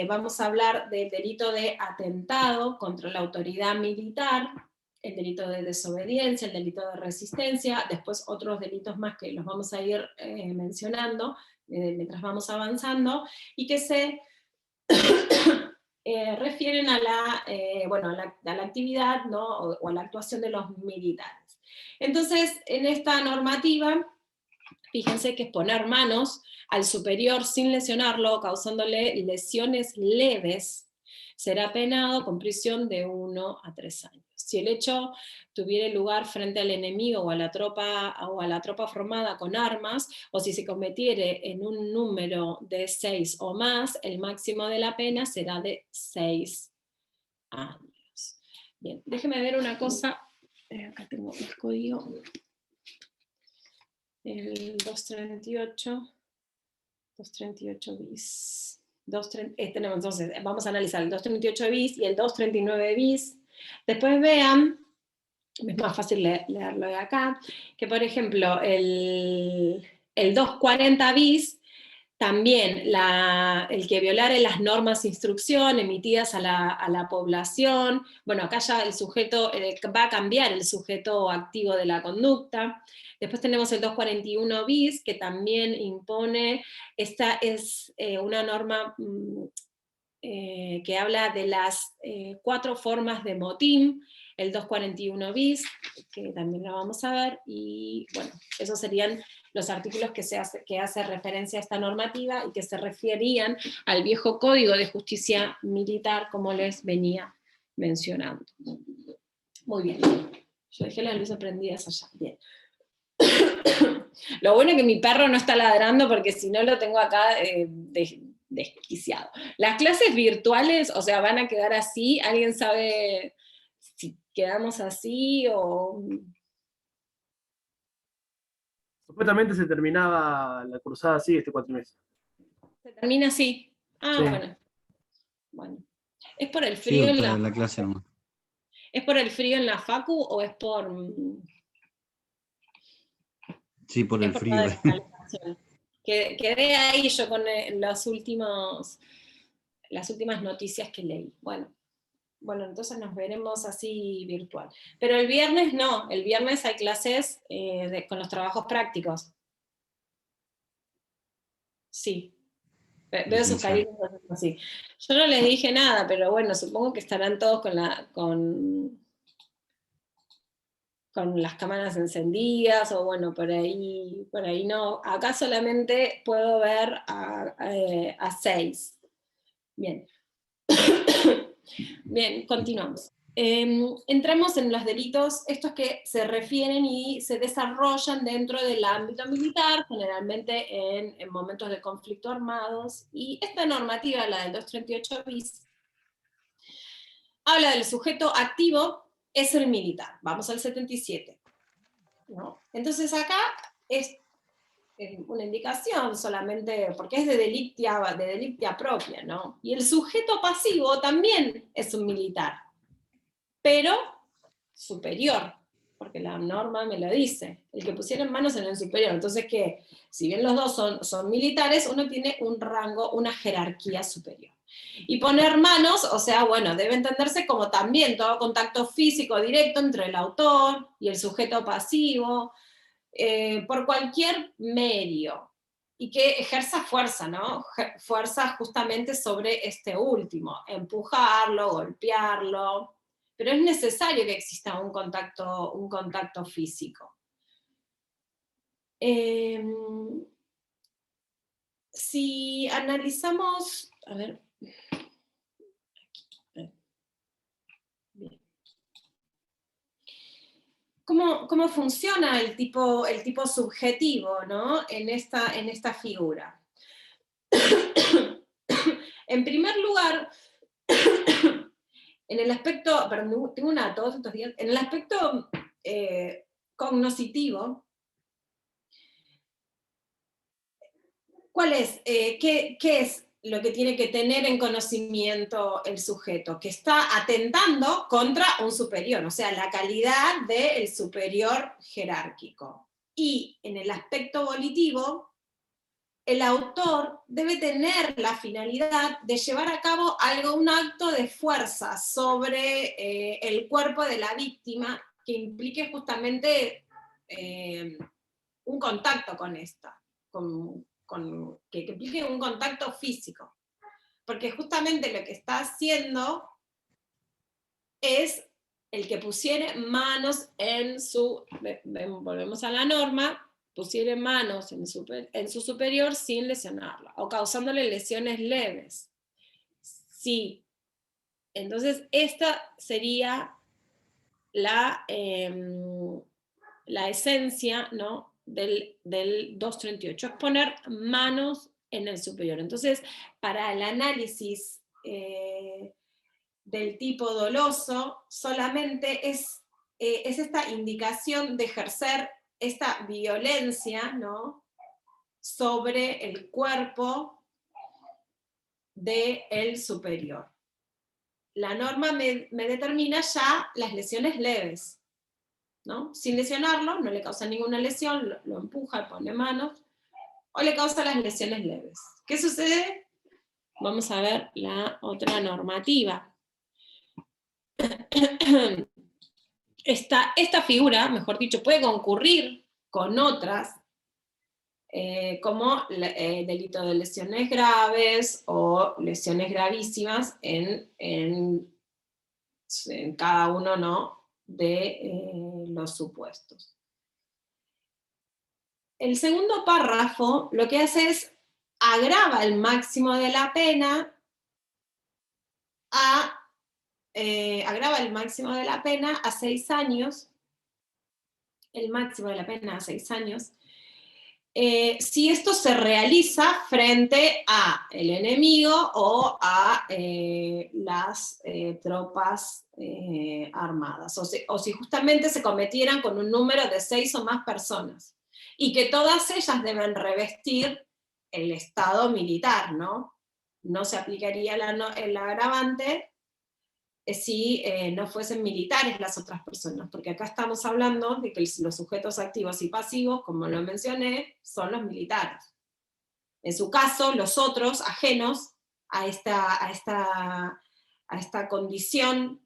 vamos a hablar del delito de atentado contra la autoridad militar, el delito de desobediencia, el delito de resistencia, después otros delitos más que los vamos a ir mencionando mientras vamos avanzando, y que se refieren a la actividad, ¿no? o a la actuación de los militares. Entonces, en esta normativa, fíjense que es poner manos al superior sin lesionarlo, causándole lesiones leves, será penado con prisión de 1 a 3 años. Si el hecho tuviera lugar frente al enemigo o a la tropa formada con armas, o si se cometiere en un número de 6 o más, el máximo de la pena será de 6 años. Bien, déjenme ver una cosa, acá tengo el código. El 238 bis. Tenemos, entonces, vamos a analizar el 238 bis y el 239 bis. Después vean, es más fácil leerlo de acá, que por ejemplo el 240 bis, también el que violare las normas de instrucción emitidas a la población, bueno, acá ya el sujeto, va a cambiar el sujeto activo de la conducta. Después tenemos el 241 bis, que también impone, esta es una norma que habla de las 4 formas de motín, el 241 bis, que también lo vamos a ver, y bueno, esos serían los artículos que hace referencia a esta normativa y que se referían al viejo Código de Justicia Militar, como les venía mencionando. Muy bien. Yo dejé las luces prendidas allá. Bien. Lo bueno es que mi perro no está ladrando, porque si no lo tengo acá desquiciado. Las clases virtuales, o sea, van a quedar así. ¿Alguien sabe si quedamos así o...? Supuestamente se terminaba la cursada así este cuatrimestre. ¿Se termina así? Ah, Sí. Bueno. ¿Es por el Sí, frío en la clase nomás. ¿Es por el frío en la facu o es por...? Sí, por el por frío. la descalificación? Quedé ahí yo con las últimas noticias que leí. Bueno, entonces nos veremos así virtual. Pero el viernes no, el viernes hay clases con los trabajos prácticos. Sí. Veo sus caritas así. Yo no les dije nada, pero bueno, supongo que estarán todos con las cámaras encendidas, o bueno, por ahí no. Acá solamente puedo ver a 6. Bien. Bien, continuamos. Entramos en los delitos, estos que se refieren y se desarrollan dentro del ámbito militar, generalmente en momentos de conflicto armados, y esta normativa, la del 238 bis, habla del sujeto activo, es el militar. Vamos al 77. ¿No? Entonces acá una indicación solamente, porque es de delictia propia, ¿no? Y el sujeto pasivo también es un militar, pero superior, porque la norma me lo dice, el que pusiera en manos en el superior. Entonces, que si bien los dos son militares, uno tiene un rango, una jerarquía superior. Y poner manos, o sea, bueno, debe entenderse como también todo contacto físico directo entre el autor y el sujeto pasivo, por cualquier medio, y que ejerza fuerza, ¿no? Fuerza justamente sobre este último, empujarlo, golpearlo, pero es necesario que exista un contacto físico. Si analizamos, a ver, bien. ¿Cómo funciona el tipo subjetivo, ¿no? en esta figura? En primer lugar, en el aspecto, perdón, tengo una tos estos días, en el aspecto cognoscitivo, ¿cuál es? ¿Qué es lo que tiene que tener en conocimiento el sujeto? Que está atentando contra un superior, o sea, la calidad del superior jerárquico. Y en el aspecto volitivo, el autor debe tener la finalidad de llevar a cabo un acto de fuerza sobre el cuerpo de la víctima que implique justamente un contacto con esta, que implique un contacto físico. Porque justamente lo que está haciendo es el que pusiere manos en su, volvemos a la norma, pusiere manos en su superior sin lesionarla, o causándole lesiones leves. Sí. Entonces, esta sería la esencia, ¿no? del 238, es poner manos en el superior. Entonces, para el análisis del tipo doloso, solamente es esta indicación de ejercer esta violencia, ¿no? sobre el cuerpo del superior. La norma me determina ya las lesiones leves, ¿no? Sin lesionarlo, no le causa ninguna lesión, lo empuja, pone manos, o le causa las lesiones leves. ¿Qué sucede? Vamos a ver la otra normativa. Esta figura, mejor dicho, puede concurrir con otras, como delito de lesiones graves o lesiones gravísimas en cada uno, ¿no? de los supuestos. El segundo párrafo lo que hace es agrava el máximo de la pena agrava el máximo de la pena a 6 años, el máximo de la pena a 6 años, si esto se realiza frente a el enemigo o a las tropas armadas, o si justamente se cometieran con un número de 6 o más personas, y que todas ellas deben revestir el estado militar, ¿no? No se aplicaría el agravante si no fuesen militares las otras personas, porque acá estamos hablando de que los sujetos activos y pasivos, como lo mencioné, son los militares. En su caso, los otros, ajenos a esta condición,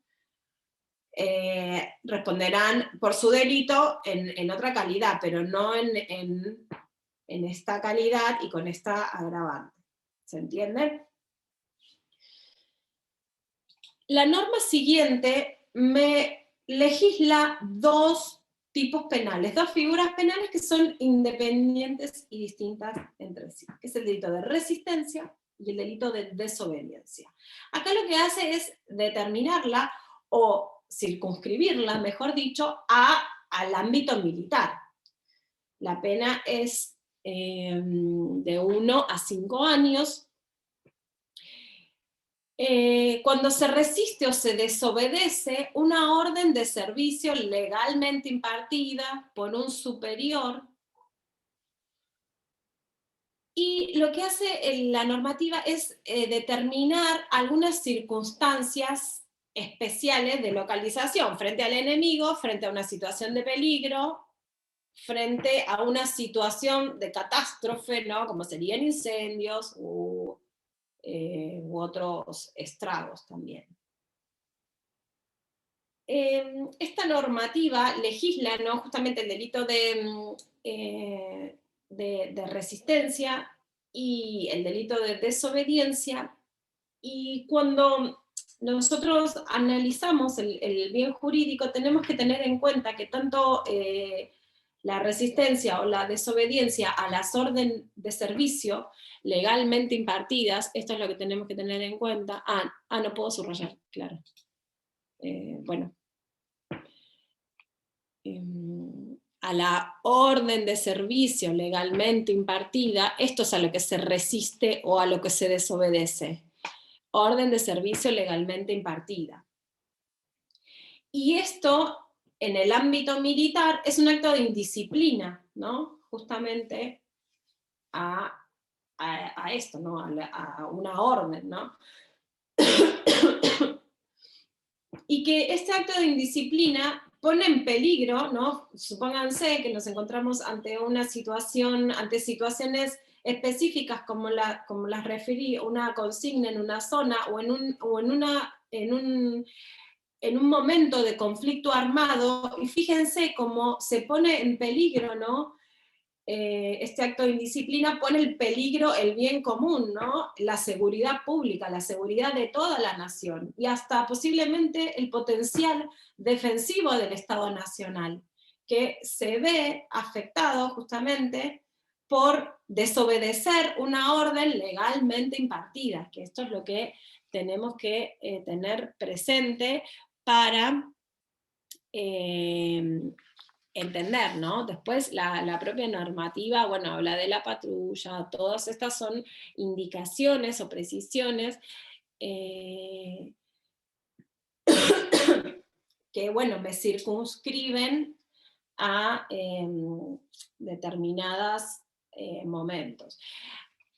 responderán por su delito en otra calidad, pero no en esta calidad y con esta agravante. ¿Se entiende? La norma siguiente me legisla 2 tipos penales, 2 figuras penales que son independientes y distintas entre sí, que es el delito de resistencia y el delito de desobediencia. Acá lo que hace es determinarla o circunscribirla, mejor dicho, al ámbito militar. La pena es de 1 a 5 años, cuando se resiste o se desobedece una orden de servicio legalmente impartida por un superior Y lo que hace la normativa es determinar algunas circunstancias especiales de localización frente al enemigo, frente a una situación de peligro, frente a una situación de catástrofe, ¿no? Como serían incendios u otros estragos también. Esta normativa legisla, ¿no?, justamente el delito de resistencia y el delito de desobediencia, y cuando nosotros analizamos el bien jurídico tenemos que tener en cuenta que tanto la resistencia o la desobediencia a las órdenes de servicio legalmente impartidas, esto es lo que tenemos que tener en cuenta. No puedo subrayar, claro. Bueno, a la orden de servicio legalmente impartida, esto es a lo que se resiste o a lo que se desobedece. Orden de servicio legalmente impartida. Y esto, en el ámbito militar, es un acto de indisciplina, ¿no? Justamente a esto, ¿no? A una orden, ¿no? Y que este acto de indisciplina pone en peligro, ¿no? Supónganse que nos encontramos ante una situación, ante situaciones específicas como las referí, una consigna en una zona o en un momento de conflicto armado, y fíjense cómo se pone en peligro, ¿no? Este acto de indisciplina pone en peligro el bien común, ¿no? La seguridad pública, la seguridad de toda la nación, y hasta posiblemente el potencial defensivo del Estado Nacional, que se ve afectado justamente por desobedecer una orden legalmente impartida, que esto es lo que tenemos que tener presente para entender, ¿no? Después la propia normativa, bueno, habla de la patrulla, todas estas son indicaciones o precisiones que, bueno, me circunscriben a determinados momentos.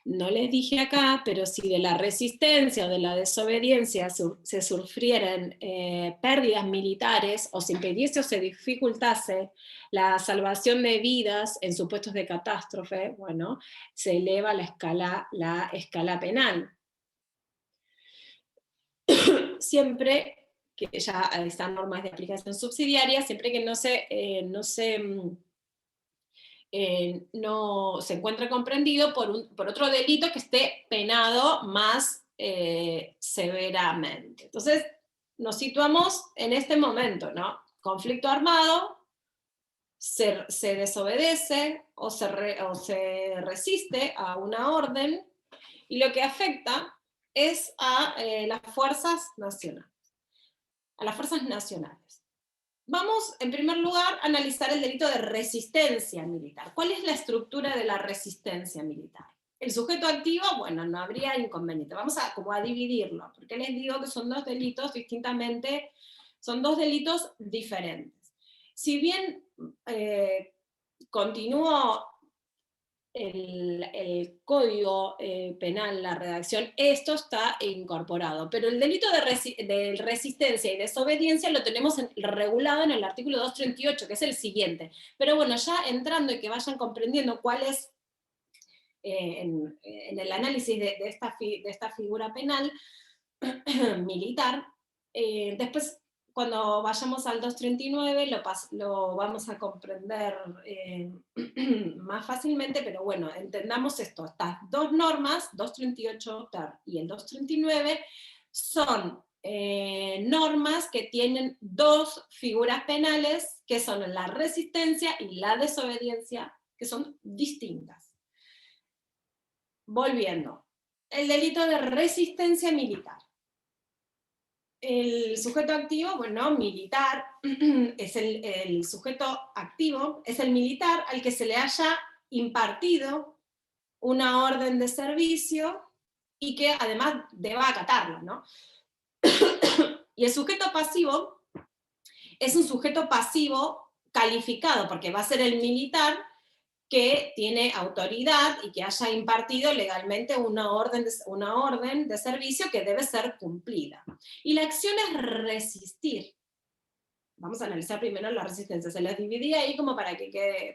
No les dije acá, pero si de la resistencia o de la desobediencia se sufrieran pérdidas militares, o se impidiese o se dificultase la salvación de vidas en supuestos de catástrofe, bueno, se eleva la escala penal. Siempre que ya están normas de aplicación subsidiaria, siempre que no se encuentra comprendido por otro delito que esté penado más severamente. Entonces, nos situamos en este momento, ¿no? Conflicto armado, se desobedece o se resiste a una orden, y lo que afecta es a las fuerzas nacionales. A las fuerzas nacionales. Vamos, en primer lugar, a analizar el delito de resistencia militar. ¿Cuál es la estructura de la resistencia militar? El sujeto activo, bueno, no habría inconveniente. Vamos como a dividirlo, porque les digo que son dos delitos distintamente, son dos delitos diferentes. Si bien continúo el código penal, la redacción, esto está incorporado, pero el delito de resistencia y desobediencia lo tenemos regulado en el artículo 238, que es el siguiente. Pero bueno, ya entrando y que vayan comprendiendo cuál es en el análisis de esta figura penal militar, después cuando vayamos al 239 lo vamos a comprender más fácilmente, pero bueno, entendamos esto. Estas dos normas, 238 ter y el 239, son normas que tienen dos figuras penales, que son la resistencia y la desobediencia, que son distintas. Volviendo, el delito de resistencia militar. El sujeto activo, bueno, militar, es el sujeto activo, es el militar al que se le haya impartido una orden de servicio y que además deba acatarla, ¿no? Y el sujeto pasivo es un sujeto pasivo calificado, porque va a ser el militar que tiene autoridad y que haya impartido legalmente una orden de servicio que debe ser cumplida. Y la acción es resistir. Vamos a analizar primero la resistencia. Se las dividí ahí como para que quede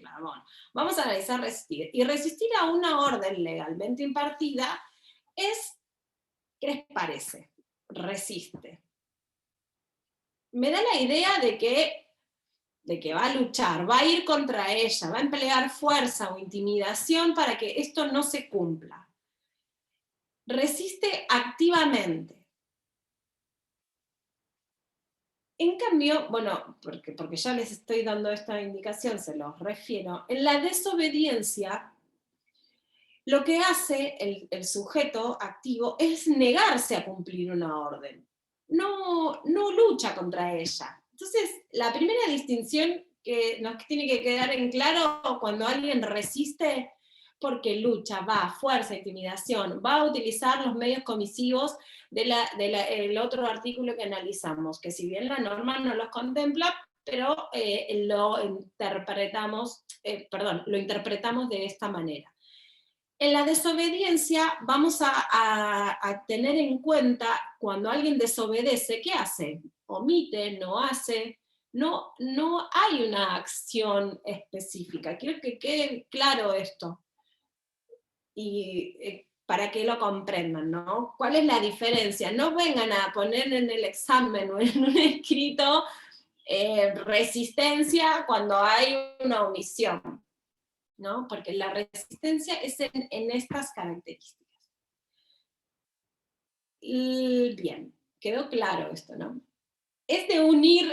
claro. Bueno, vamos a analizar resistir. Y resistir a una orden legalmente impartida es, ¿qué les parece? Resiste. Me da la idea de que va a luchar, va a ir contra ella, va a emplear fuerza o intimidación para que esto no se cumpla. Resiste activamente. En cambio, bueno, porque ya les estoy dando esta indicación, se los refiero, en la desobediencia, lo que hace el sujeto activo es negarse a cumplir una orden. No lucha contra ella. Entonces, la primera distinción que nos tiene que quedar en claro cuando alguien resiste, porque lucha, va, fuerza, intimidación, va a utilizar los medios comisivos del otro artículo que analizamos, que si bien la norma no los contempla, pero lo interpretamos de esta manera. En la desobediencia vamos a tener en cuenta cuando alguien desobedece, ¿qué hace? Omite, no hace, no hay una acción específica. Quiero que quede claro esto. Y para que lo comprendan, ¿no? ¿Cuál es la diferencia? No vengan a poner en el examen o en un escrito resistencia cuando hay una omisión, ¿no? Porque la resistencia es en estas características. Y bien, quedó claro esto, ¿no? Es de unir,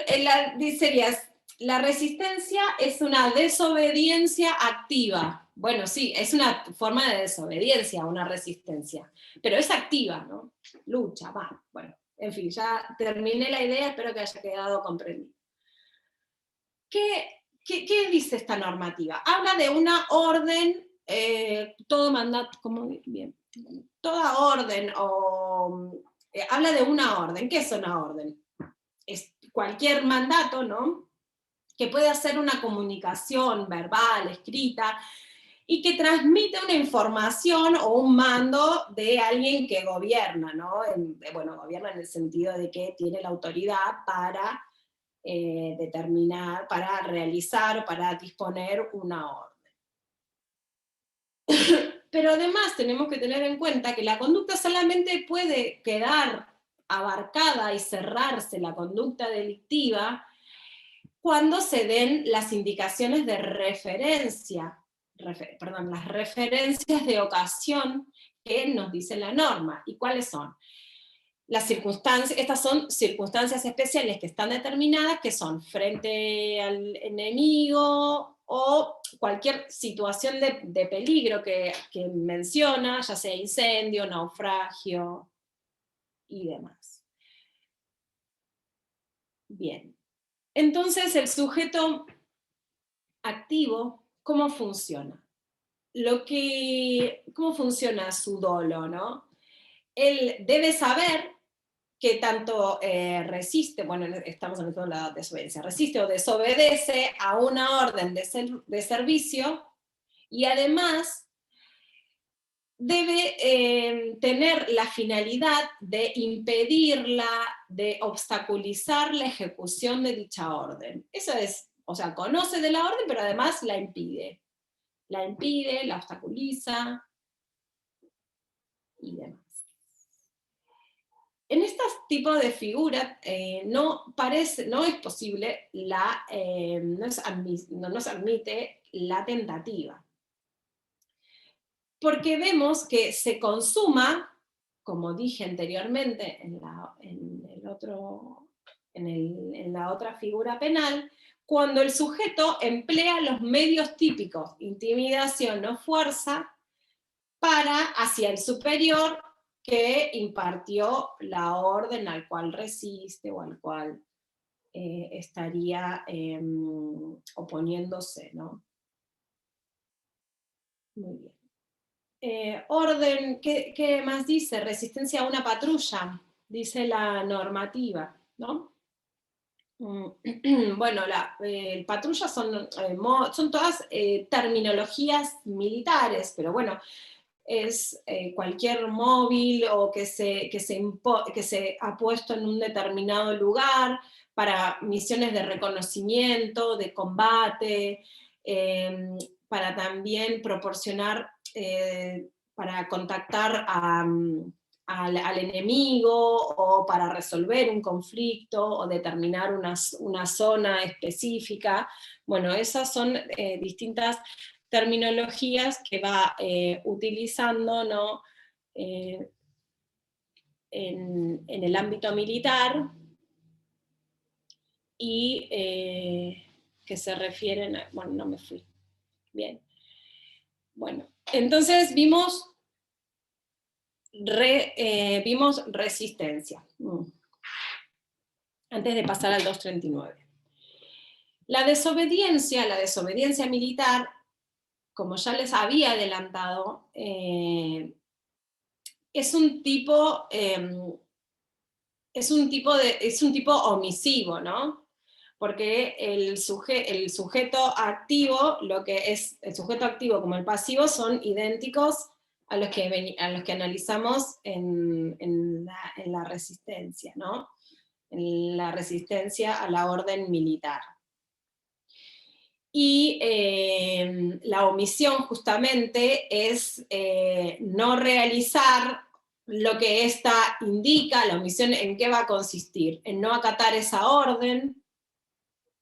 serías, la resistencia es una desobediencia activa. Bueno, sí, es una forma de desobediencia, una resistencia, pero es activa, ¿no? Lucha, va. Bueno, en fin, ya terminé la idea, espero que haya quedado comprendido. ¿Qué dice esta normativa? Habla de una orden, todo mandato, ¿cómo bien? Toda orden, habla de una orden. ¿Qué es una orden? Es cualquier mandato, ¿no? Que puede hacer una comunicación verbal, escrita, y que transmite una información o un mando de alguien que gobierna, ¿no? Gobierna en el sentido de que tiene la autoridad para determinar, para realizar, para disponer una orden. Pero además tenemos que tener en cuenta que la conducta solamente puede quedar abarcada y cerrarse, la conducta delictiva, cuando se den las indicaciones de referencia, las referencias de ocasión que nos dice la norma. ¿Y cuáles son? Las circunstancias, estas son circunstancias especiales que están determinadas, que son frente al enemigo o cualquier situación de peligro que menciona, ya sea incendio, naufragio y demás. Bien. Entonces, el sujeto activo, ¿cómo funciona? ¿Cómo funciona su dolo, no? Él debe saber que tanto resiste, bueno, estamos en la desobediencia, resiste o desobedece a una orden de servicio, y además debe tener la finalidad de impedirla, de obstaculizar la ejecución de dicha orden. Eso es, o sea, conoce de la orden, pero además la impide. La impide, la obstaculiza y demás. En este tipo de figuras no es posible, no se admite la tentativa. Porque vemos que se consuma, como dije anteriormente en la otra figura penal, cuando el sujeto emplea los medios típicos, intimidación o fuerza, hacia el superior que impartió la orden al cual resiste o al cual estaría oponiéndose, ¿no? Muy bien. Orden, ¿qué más dice? Resistencia a una patrulla, dice la normativa, ¿no? Bueno, patrullas son todas terminologías militares, pero bueno, es cualquier móvil o que se ha puesto en un determinado lugar para misiones de reconocimiento, de combate, para también proporcionar, para contactar al enemigo, o para resolver un conflicto, o determinar una zona específica. Bueno, esas son distintas terminologías que va utilizando, ¿no? En el ámbito militar, y que se refieren a... Bueno, no me fui. Bien. Bueno, entonces vimos resistencia. Antes de pasar al 239. La desobediencia militar, como ya les había adelantado, es un tipo omisivo, ¿no? Porque el sujeto activo, el sujeto activo como el pasivo son idénticos a los que analizamos en la resistencia, ¿no? En la resistencia a la orden militar. Y la omisión justamente es no realizar lo que ésta indica. La omisión, ¿en qué va a consistir? En no acatar esa orden,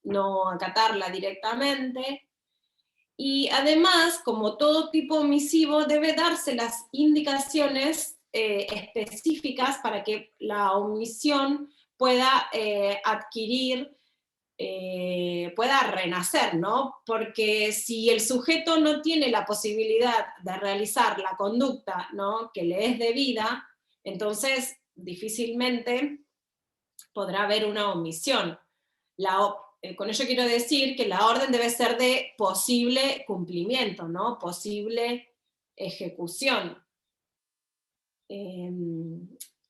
no acatarla directamente, y además, como todo tipo omisivo, debe darse las indicaciones específicas para que la omisión pueda adquirir, pueda renacer, ¿no? Porque si el sujeto no tiene la posibilidad de realizar la conducta, ¿no?, que le es debida, entonces difícilmente podrá haber una omisión. Con ello quiero decir que la orden debe ser de posible cumplimiento, ¿no?, posible ejecución.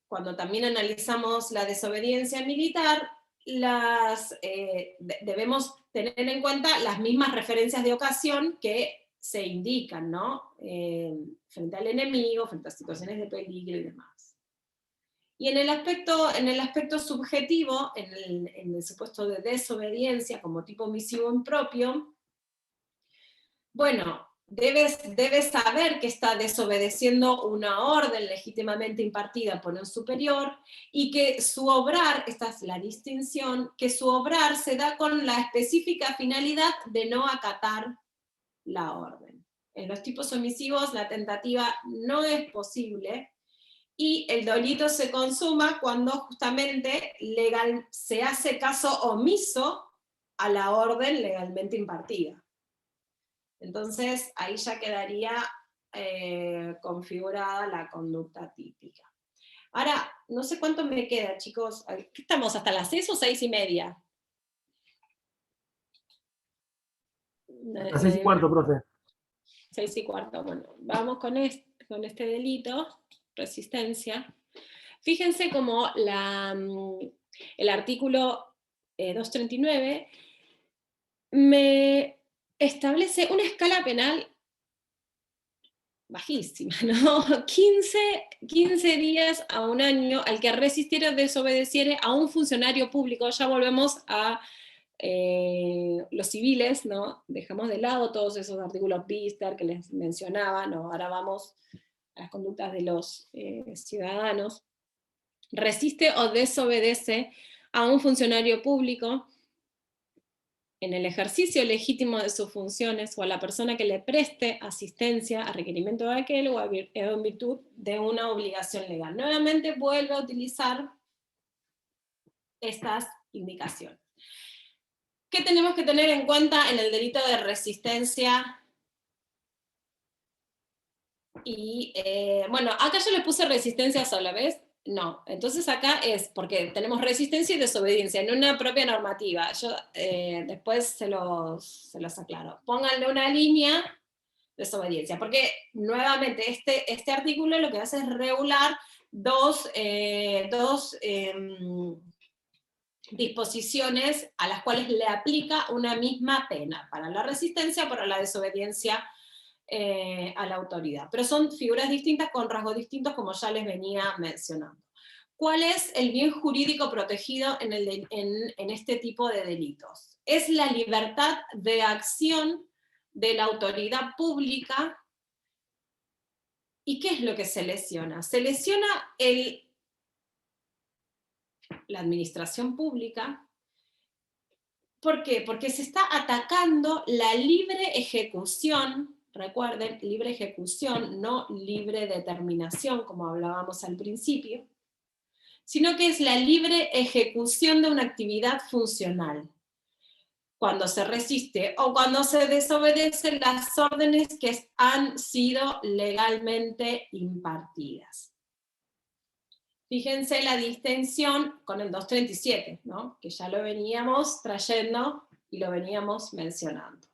Cuando también analizamos la desobediencia militar, debemos tener en cuenta las mismas referencias de ocasión que se indican, ¿no?, frente al enemigo, frente a situaciones de peligro y demás. Y en el aspecto subjetivo, en el supuesto de desobediencia como tipo omisivo impropio, bueno, debes saber que está desobedeciendo una orden legítimamente impartida por un superior, y que su obrar, esta es la distinción, que su obrar se da con la específica finalidad de no acatar la orden. En los tipos omisivos la tentativa no es posible, y el delito se consuma cuando justamente se hace caso omiso a la orden legalmente impartida. Entonces, ahí ya quedaría configurada la conducta típica. Ahora, no sé cuánto me queda, chicos. ¿Qué estamos, hasta las 6 o 6:30? Las 6:15, profe. 6:15, bueno. Vamos con este delito, resistencia. Fíjense cómo el artículo 239 me establece una escala penal bajísima, ¿no? 15 días a 1 año al que resistiera o desobedeciere a un funcionario público. Ya volvemos a los civiles, ¿no? Dejamos de lado todos esos artículos Bister que les mencionaba, ¿no? Ahora vamos a las conductas de los ciudadanos. Resiste o desobedece a un funcionario público en el ejercicio legítimo de sus funciones, o a la persona que le preste asistencia a requerimiento de aquel, o en virtud de una obligación legal. Nuevamente vuelvo a utilizar estas indicaciones. ¿Qué tenemos que tener en cuenta en el delito de resistencia? Y bueno, acá yo les puse resistencia sola, ¿ves? No, entonces acá es porque tenemos resistencia y desobediencia en una propia normativa. Yo después se los aclaro. Pónganle una línea, desobediencia, porque nuevamente este artículo lo que hace es regular dos disposiciones a las cuales le aplica una misma pena, para la resistencia, para la desobediencia a la autoridad. Pero son figuras distintas con rasgos distintos, como ya les venía mencionando. ¿Cuál es el bien jurídico protegido en este tipo de delitos? Es la libertad de acción de la autoridad pública. ¿Y qué es lo que se lesiona? Se lesiona la administración pública. ¿Por qué? Porque se está atacando la libre ejecución, recuerden, libre ejecución, no libre determinación, como hablábamos al principio, sino que es la libre ejecución de una actividad funcional, cuando se resiste o cuando se desobedecen las órdenes que han sido legalmente impartidas. Fíjense la distinción con el 237, ¿no? Que ya lo veníamos trayendo y lo veníamos mencionando.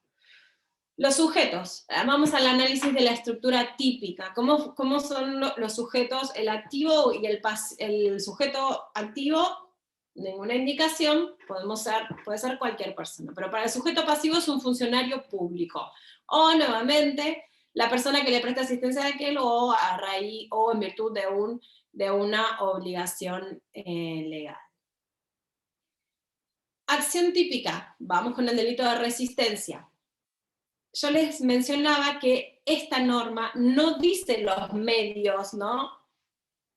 Los sujetos. Vamos al análisis de la estructura típica. ¿Cómo son los sujetos? El activo y el sujeto activo, ninguna indicación, puede ser cualquier persona. Pero para el sujeto pasivo es un funcionario público. O, nuevamente, la persona que le presta asistencia a aquel o a raíz o en virtud de una obligación legal. Acción típica, vamos con el delito de resistencia. Yo les mencionaba que esta norma no dice los medios, ¿no?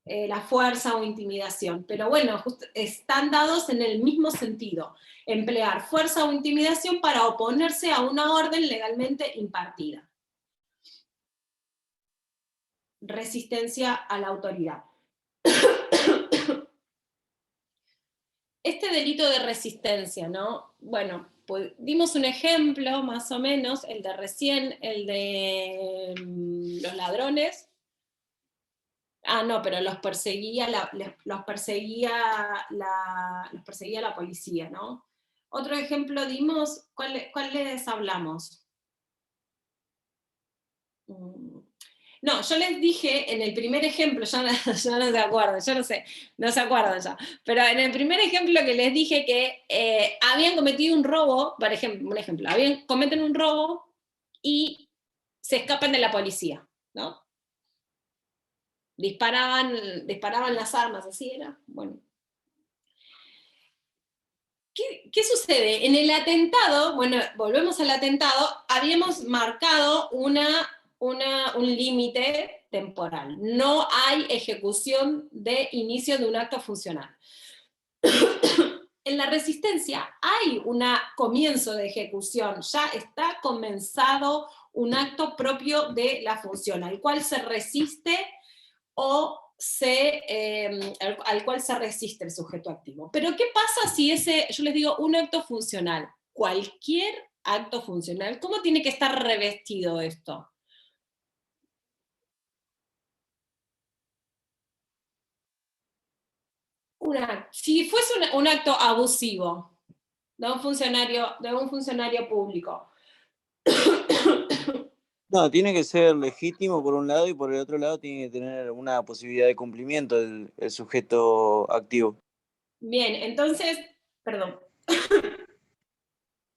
La fuerza o intimidación, pero bueno, están dados en el mismo sentido, emplear fuerza o intimidación para oponerse a una orden legalmente impartida. Resistencia a la autoridad. Este delito de resistencia, ¿no? Bueno, pues dimos un ejemplo, más o menos, el de recién, el de los ladrones. Ah, no, pero los perseguía la policía, ¿no? Otro ejemplo dimos, ¿cuál les hablamos? No, yo les dije en el primer ejemplo, ya no se acuerdan, yo no sé, no se acuerdan ya, pero en el primer ejemplo que les dije que habían cometido un robo, por ejemplo, cometen un robo y se escapan de la policía, ¿no? Disparaban las armas, así era, bueno. ¿Qué sucede? En el atentado, bueno, volvemos al atentado, habíamos marcado un límite temporal. No hay ejecución de inicio de un acto funcional. En la resistencia hay un comienzo de ejecución, ya está comenzado un acto propio de la función, al cual se resiste o al cual se resiste el sujeto activo. Pero ¿qué pasa si yo les digo, un acto funcional? Cualquier acto funcional, ¿cómo tiene que estar revestido esto? Si fuese un acto abusivo de un funcionario público. No, tiene que ser legítimo por un lado y por el otro lado tiene que tener una posibilidad de cumplimiento el sujeto activo. Bien, entonces, perdón.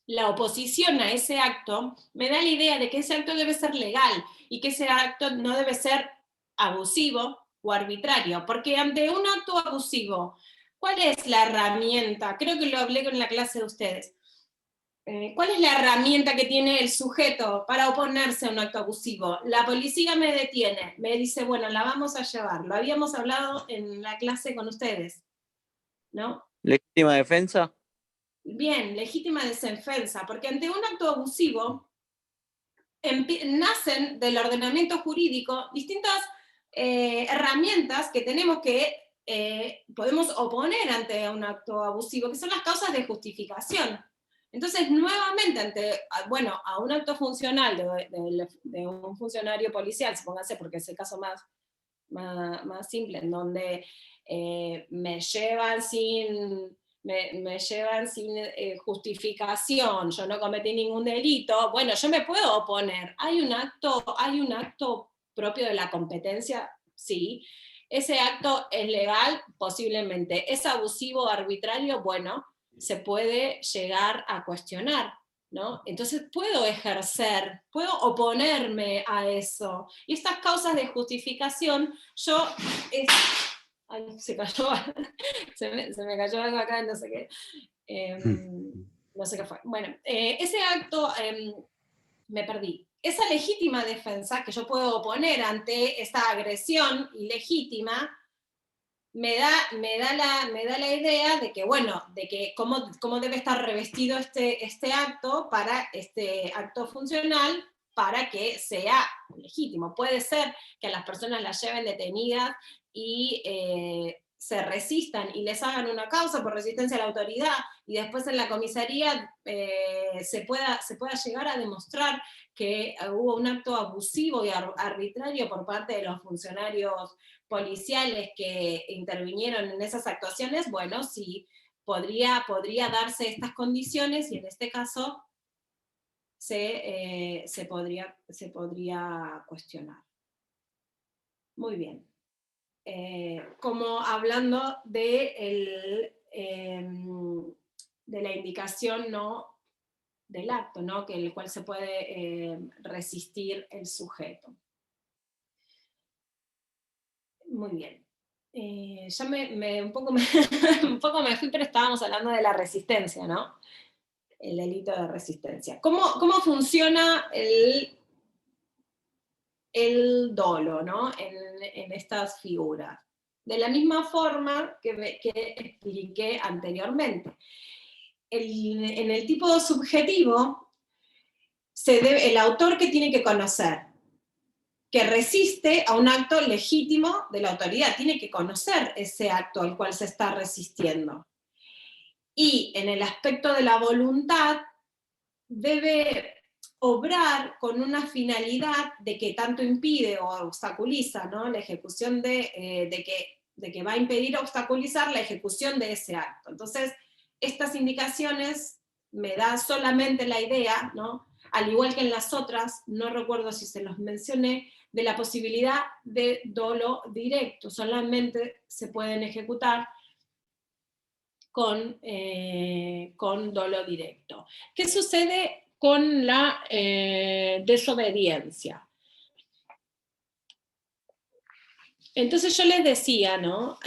La oposición a ese acto me da la idea de que ese acto debe ser legal y que ese acto no debe ser abusivo o arbitrario, porque ante un acto abusivo, ¿cuál es la herramienta? Creo que lo hablé con la clase de ustedes. ¿Cuál es la herramienta que tiene el sujeto para oponerse a un acto abusivo? La policía me detiene, me dice, bueno, la vamos a llevar. Lo habíamos hablado en la clase con ustedes, ¿no? ¿Legítima defensa? Bien, legítima defensa, porque ante un acto abusivo nacen del ordenamiento jurídico distintas herramientas que podemos oponer ante un acto abusivo, que son las causas de justificación. Entonces, nuevamente, a un acto funcional de un funcionario policial, supóngase, porque es el caso más simple, en donde me llevan sin justificación, yo no cometí ningún delito, bueno, yo me puedo oponer. ¿Hay un acto propio de la competencia? Sí. ¿Ese acto es legal? Posiblemente. ¿Es abusivo o arbitrario? Bueno, se puede llegar a cuestionar, ¿no? Entonces puedo ejercer, puedo oponerme a eso. Y estas causas de justificación, ay, se cayó, se me cayó algo acá, no sé qué. No sé qué fue. Bueno, ese acto, me perdí. Esa legítima defensa que yo puedo oponer ante esta agresión ilegítima, me da la idea de que, bueno, de que cómo debe estar revestido este acto funcional para que sea legítimo. Puede ser que a las personas las lleven detenidas y se resistan y les hagan una causa por resistencia a la autoridad, y después en la comisaría se pueda llegar a demostrar que hubo un acto abusivo y arbitrario por parte de los funcionarios policiales que intervinieron en esas actuaciones. Bueno, sí, podría darse estas condiciones, y en este caso se podría cuestionar. Muy bien. Como hablando de la indicación, ¿no?, del acto, ¿no?, que el cual se puede resistir el sujeto. Muy bien. Ya un poco me fui, pero estábamos hablando de la resistencia, ¿no? El delito de resistencia. ¿Cómo funciona el dolo, ¿no?, en estas figuras? De la misma forma que expliqué anteriormente. En el tipo subjetivo, el autor que tiene que conocer que resiste a un acto legítimo de la autoridad, tiene que conocer ese acto al cual se está resistiendo. Y en el aspecto de la voluntad, debe obrar con una finalidad de que tanto impide o obstaculiza, ¿no?, la ejecución de que va a impedir obstaculizar la ejecución de ese acto. Entonces, estas indicaciones me da solamente la idea, ¿no?, al igual que en las otras, no recuerdo si se los mencioné, de la posibilidad de dolo directo. Solamente se pueden ejecutar con dolo directo. ¿Qué sucede con la desobediencia? Entonces yo les decía, ¿no?,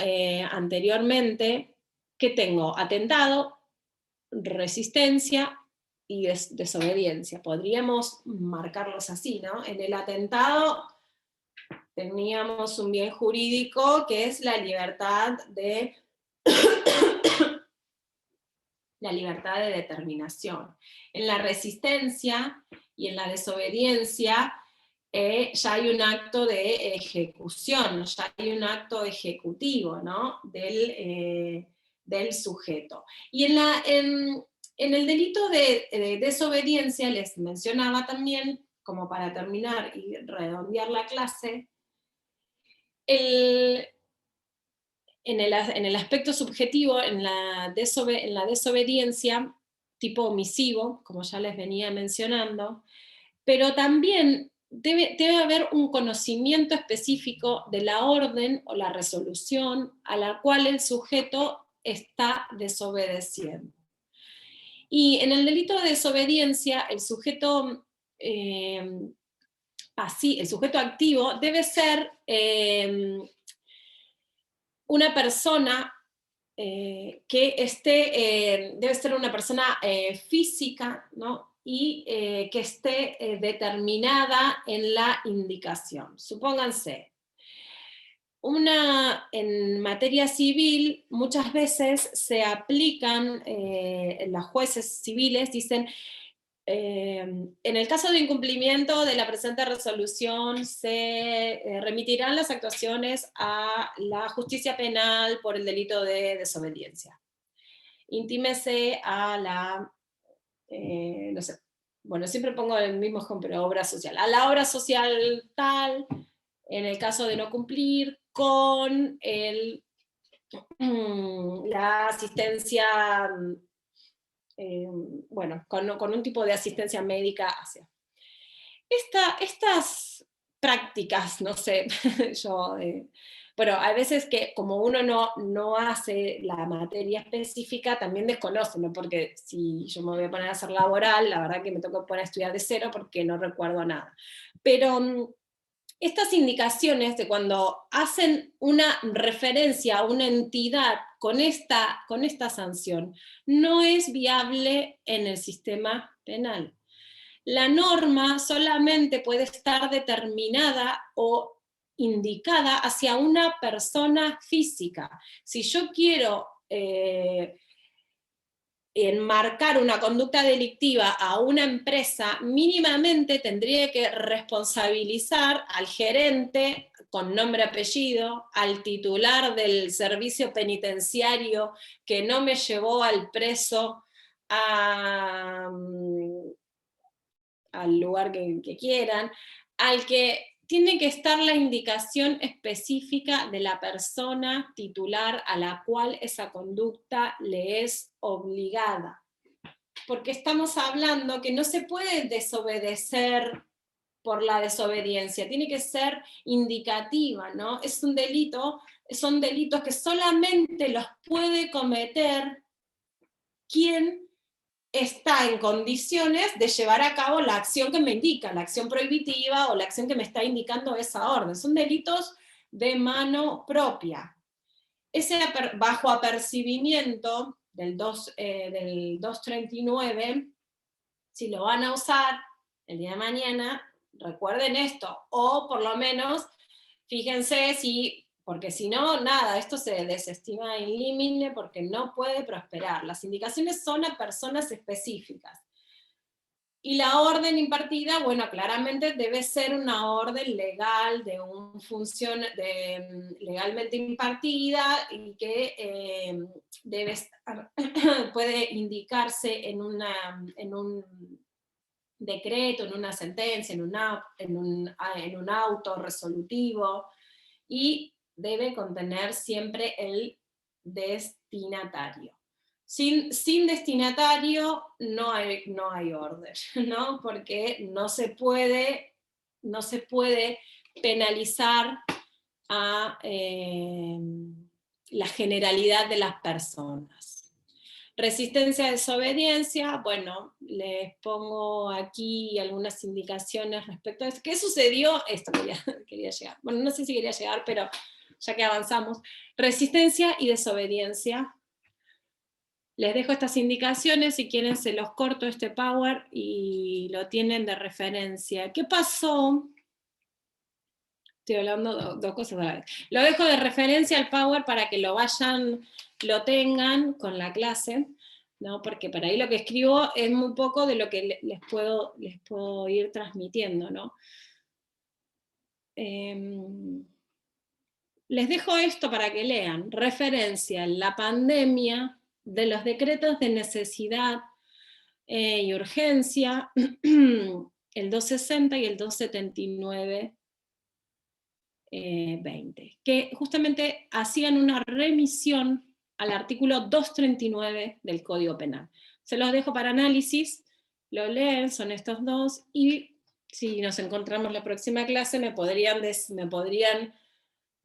anteriormente, que tengo atentado, resistencia y desobediencia. Podríamos marcarlos así, ¿no? En el atentado teníamos un bien jurídico que es la libertad de determinación. En la resistencia y en la desobediencia ya hay un acto de ejecución, ya hay un acto ejecutivo, ¿no?, del sujeto. Y en el delito de desobediencia, les mencionaba también, como para terminar y redondear la clase, en el aspecto subjetivo, en la desobediencia, tipo omisivo, como ya les venía mencionando, pero también debe haber un conocimiento específico de la orden o la resolución a la cual el sujeto está desobedeciendo. Y en el delito de desobediencia, el sujeto activo debe ser una persona debe ser una persona física, ¿no?, y que esté determinada en la indicación. Supónganse, en materia civil muchas veces se aplican, los jueces civiles dicen, en el caso de incumplimiento de la presente resolución se remitirán las actuaciones a la justicia penal por el delito de desobediencia. Intímese a la, no sé, bueno, siempre pongo el mismo ejemplo, obra social. A la obra social tal, en el caso de no cumplir, con la asistencia, bueno, con un tipo de asistencia médica hacia. Estas prácticas, no sé, yo Bueno, hay veces que como uno no hace la materia específica, también desconoce, ¿no? Porque si yo me voy a poner a hacer laboral, la verdad que me tengo que poner a estudiar de cero porque no recuerdo nada. Pero estas indicaciones de cuando hacen una referencia a una entidad con esta sanción, no es viable en el sistema penal. La norma solamente puede estar determinada o indicada hacia una persona física. Si yo quiero enmarcar una conducta delictiva a una empresa, mínimamente tendría que responsabilizar al gerente con nombre y apellido, al titular del servicio penitenciario que no me llevó al preso al lugar que quieran, al que tiene que estar la indicación específica de la persona titular a la cual esa conducta le es obligada. Porque estamos hablando que no se puede desobedecer por la desobediencia, tiene que ser indicativa, ¿no? Es un delito, son delitos que solamente los puede cometer quien está en condiciones de llevar a cabo la acción que me indica, la acción prohibitiva o la acción que me está indicando esa orden. Son delitos de mano propia. Ese bajo apercibimiento del 239, si lo van a usar el día de mañana, recuerden esto, o por lo menos fíjense si, porque si no, nada, esto se desestima in limine porque no puede prosperar. Las indicaciones son a personas específicas. Y la orden impartida, bueno, claramente debe ser una orden legal, de un legalmente impartida, y que debe estar, puede indicarse en un decreto, en una sentencia, en un auto resolutivo, y debe contener siempre el destinatario. Sin destinatario no hay orden, ¿no? Porque no se puede penalizar a la generalidad de las personas. Resistencia a desobediencia, bueno, les pongo aquí algunas indicaciones respecto a esto. ¿Qué sucedió? Esto quería llegar. Bueno, no sé si quería llegar, pero ya que avanzamos. Resistencia y desobediencia. Les dejo estas indicaciones, si quieren se los corto este power y lo tienen de referencia. ¿Qué pasó? Estoy hablando dos cosas a la vez. Lo dejo de referencia al power para que lo tengan con la clase, ¿no? Porque por ahí lo que escribo es muy poco de lo que les puedo ir transmitiendo, ¿no? Les dejo esto para que lean. Referencia, la pandemia, de los decretos de necesidad y urgencia, el 260 y el 279, 20, que justamente hacían una remisión al artículo 239 del Código Penal. Se los dejo para análisis, lo leen, son estos dos, y si nos encontramos la próxima clase me podrían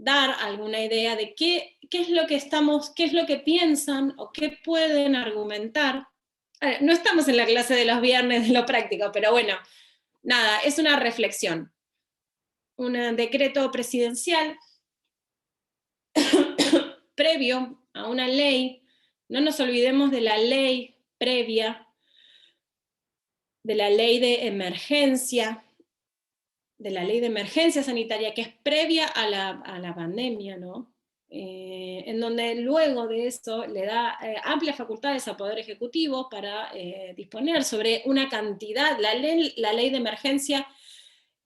dar alguna idea de qué es lo que piensan o qué pueden argumentar. No estamos en la clase de los viernes de lo práctico, pero bueno, nada, es una reflexión. Un decreto presidencial previo a una ley, no nos olvidemos de la ley previa, de la ley de emergencia sanitaria, que es previa a la pandemia, ¿no? En donde luego de eso le da amplias facultades al Poder Ejecutivo para disponer sobre una cantidad, la ley de emergencia,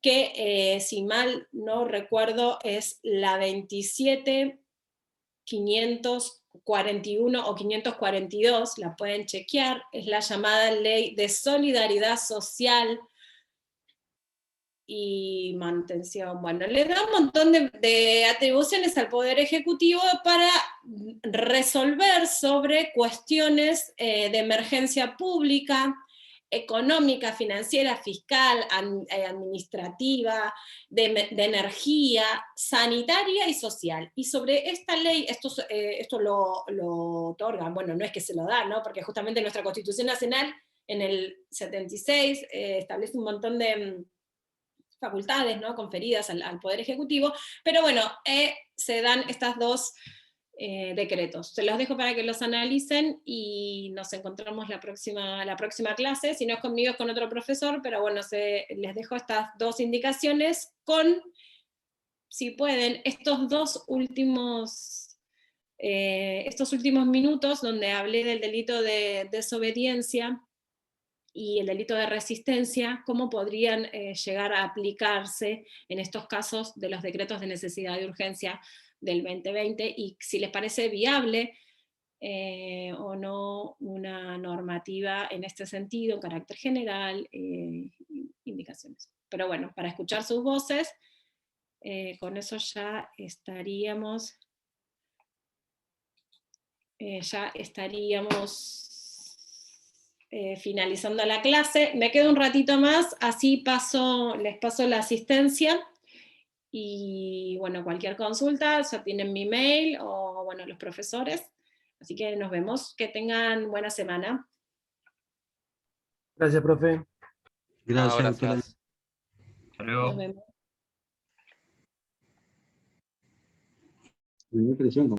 que si mal no recuerdo es la 27.541 o 542, la pueden chequear, es la llamada Ley de Solidaridad Social y Mantención. Bueno, le da un montón de atribuciones al Poder Ejecutivo para resolver sobre cuestiones de emergencia pública, económica, financiera, fiscal, administrativa, de energía, sanitaria y social. Y sobre esta ley, esto lo otorgan, bueno, no es que se lo dan, ¿no? Porque justamente nuestra Constitución Nacional en el 76 establece un montón de facultades, ¿no?, conferidas al Poder Ejecutivo, pero bueno, se dan estas dos decretos. Se los dejo para que los analicen y nos encontramos la próxima clase. Si no es conmigo, es con otro profesor, pero bueno, les dejo estas dos indicaciones con, si pueden, estos últimos minutos donde hablé del delito de desobediencia y el delito de resistencia, cómo podrían llegar a aplicarse en estos casos de los decretos de necesidad y urgencia del 2020, y si les parece viable o no una normativa en este sentido, en carácter general, indicaciones. Pero bueno, para escuchar sus voces, con eso ya estaríamos finalizando la clase. Me quedo un ratito más, así les paso la asistencia, y bueno, cualquier consulta, ya tienen mi mail, o bueno, los profesores, así que nos vemos, que tengan buena semana. Gracias, profe. Gracias, doctora. Gracias. Hasta luego. Nos vemos. Me dio presión.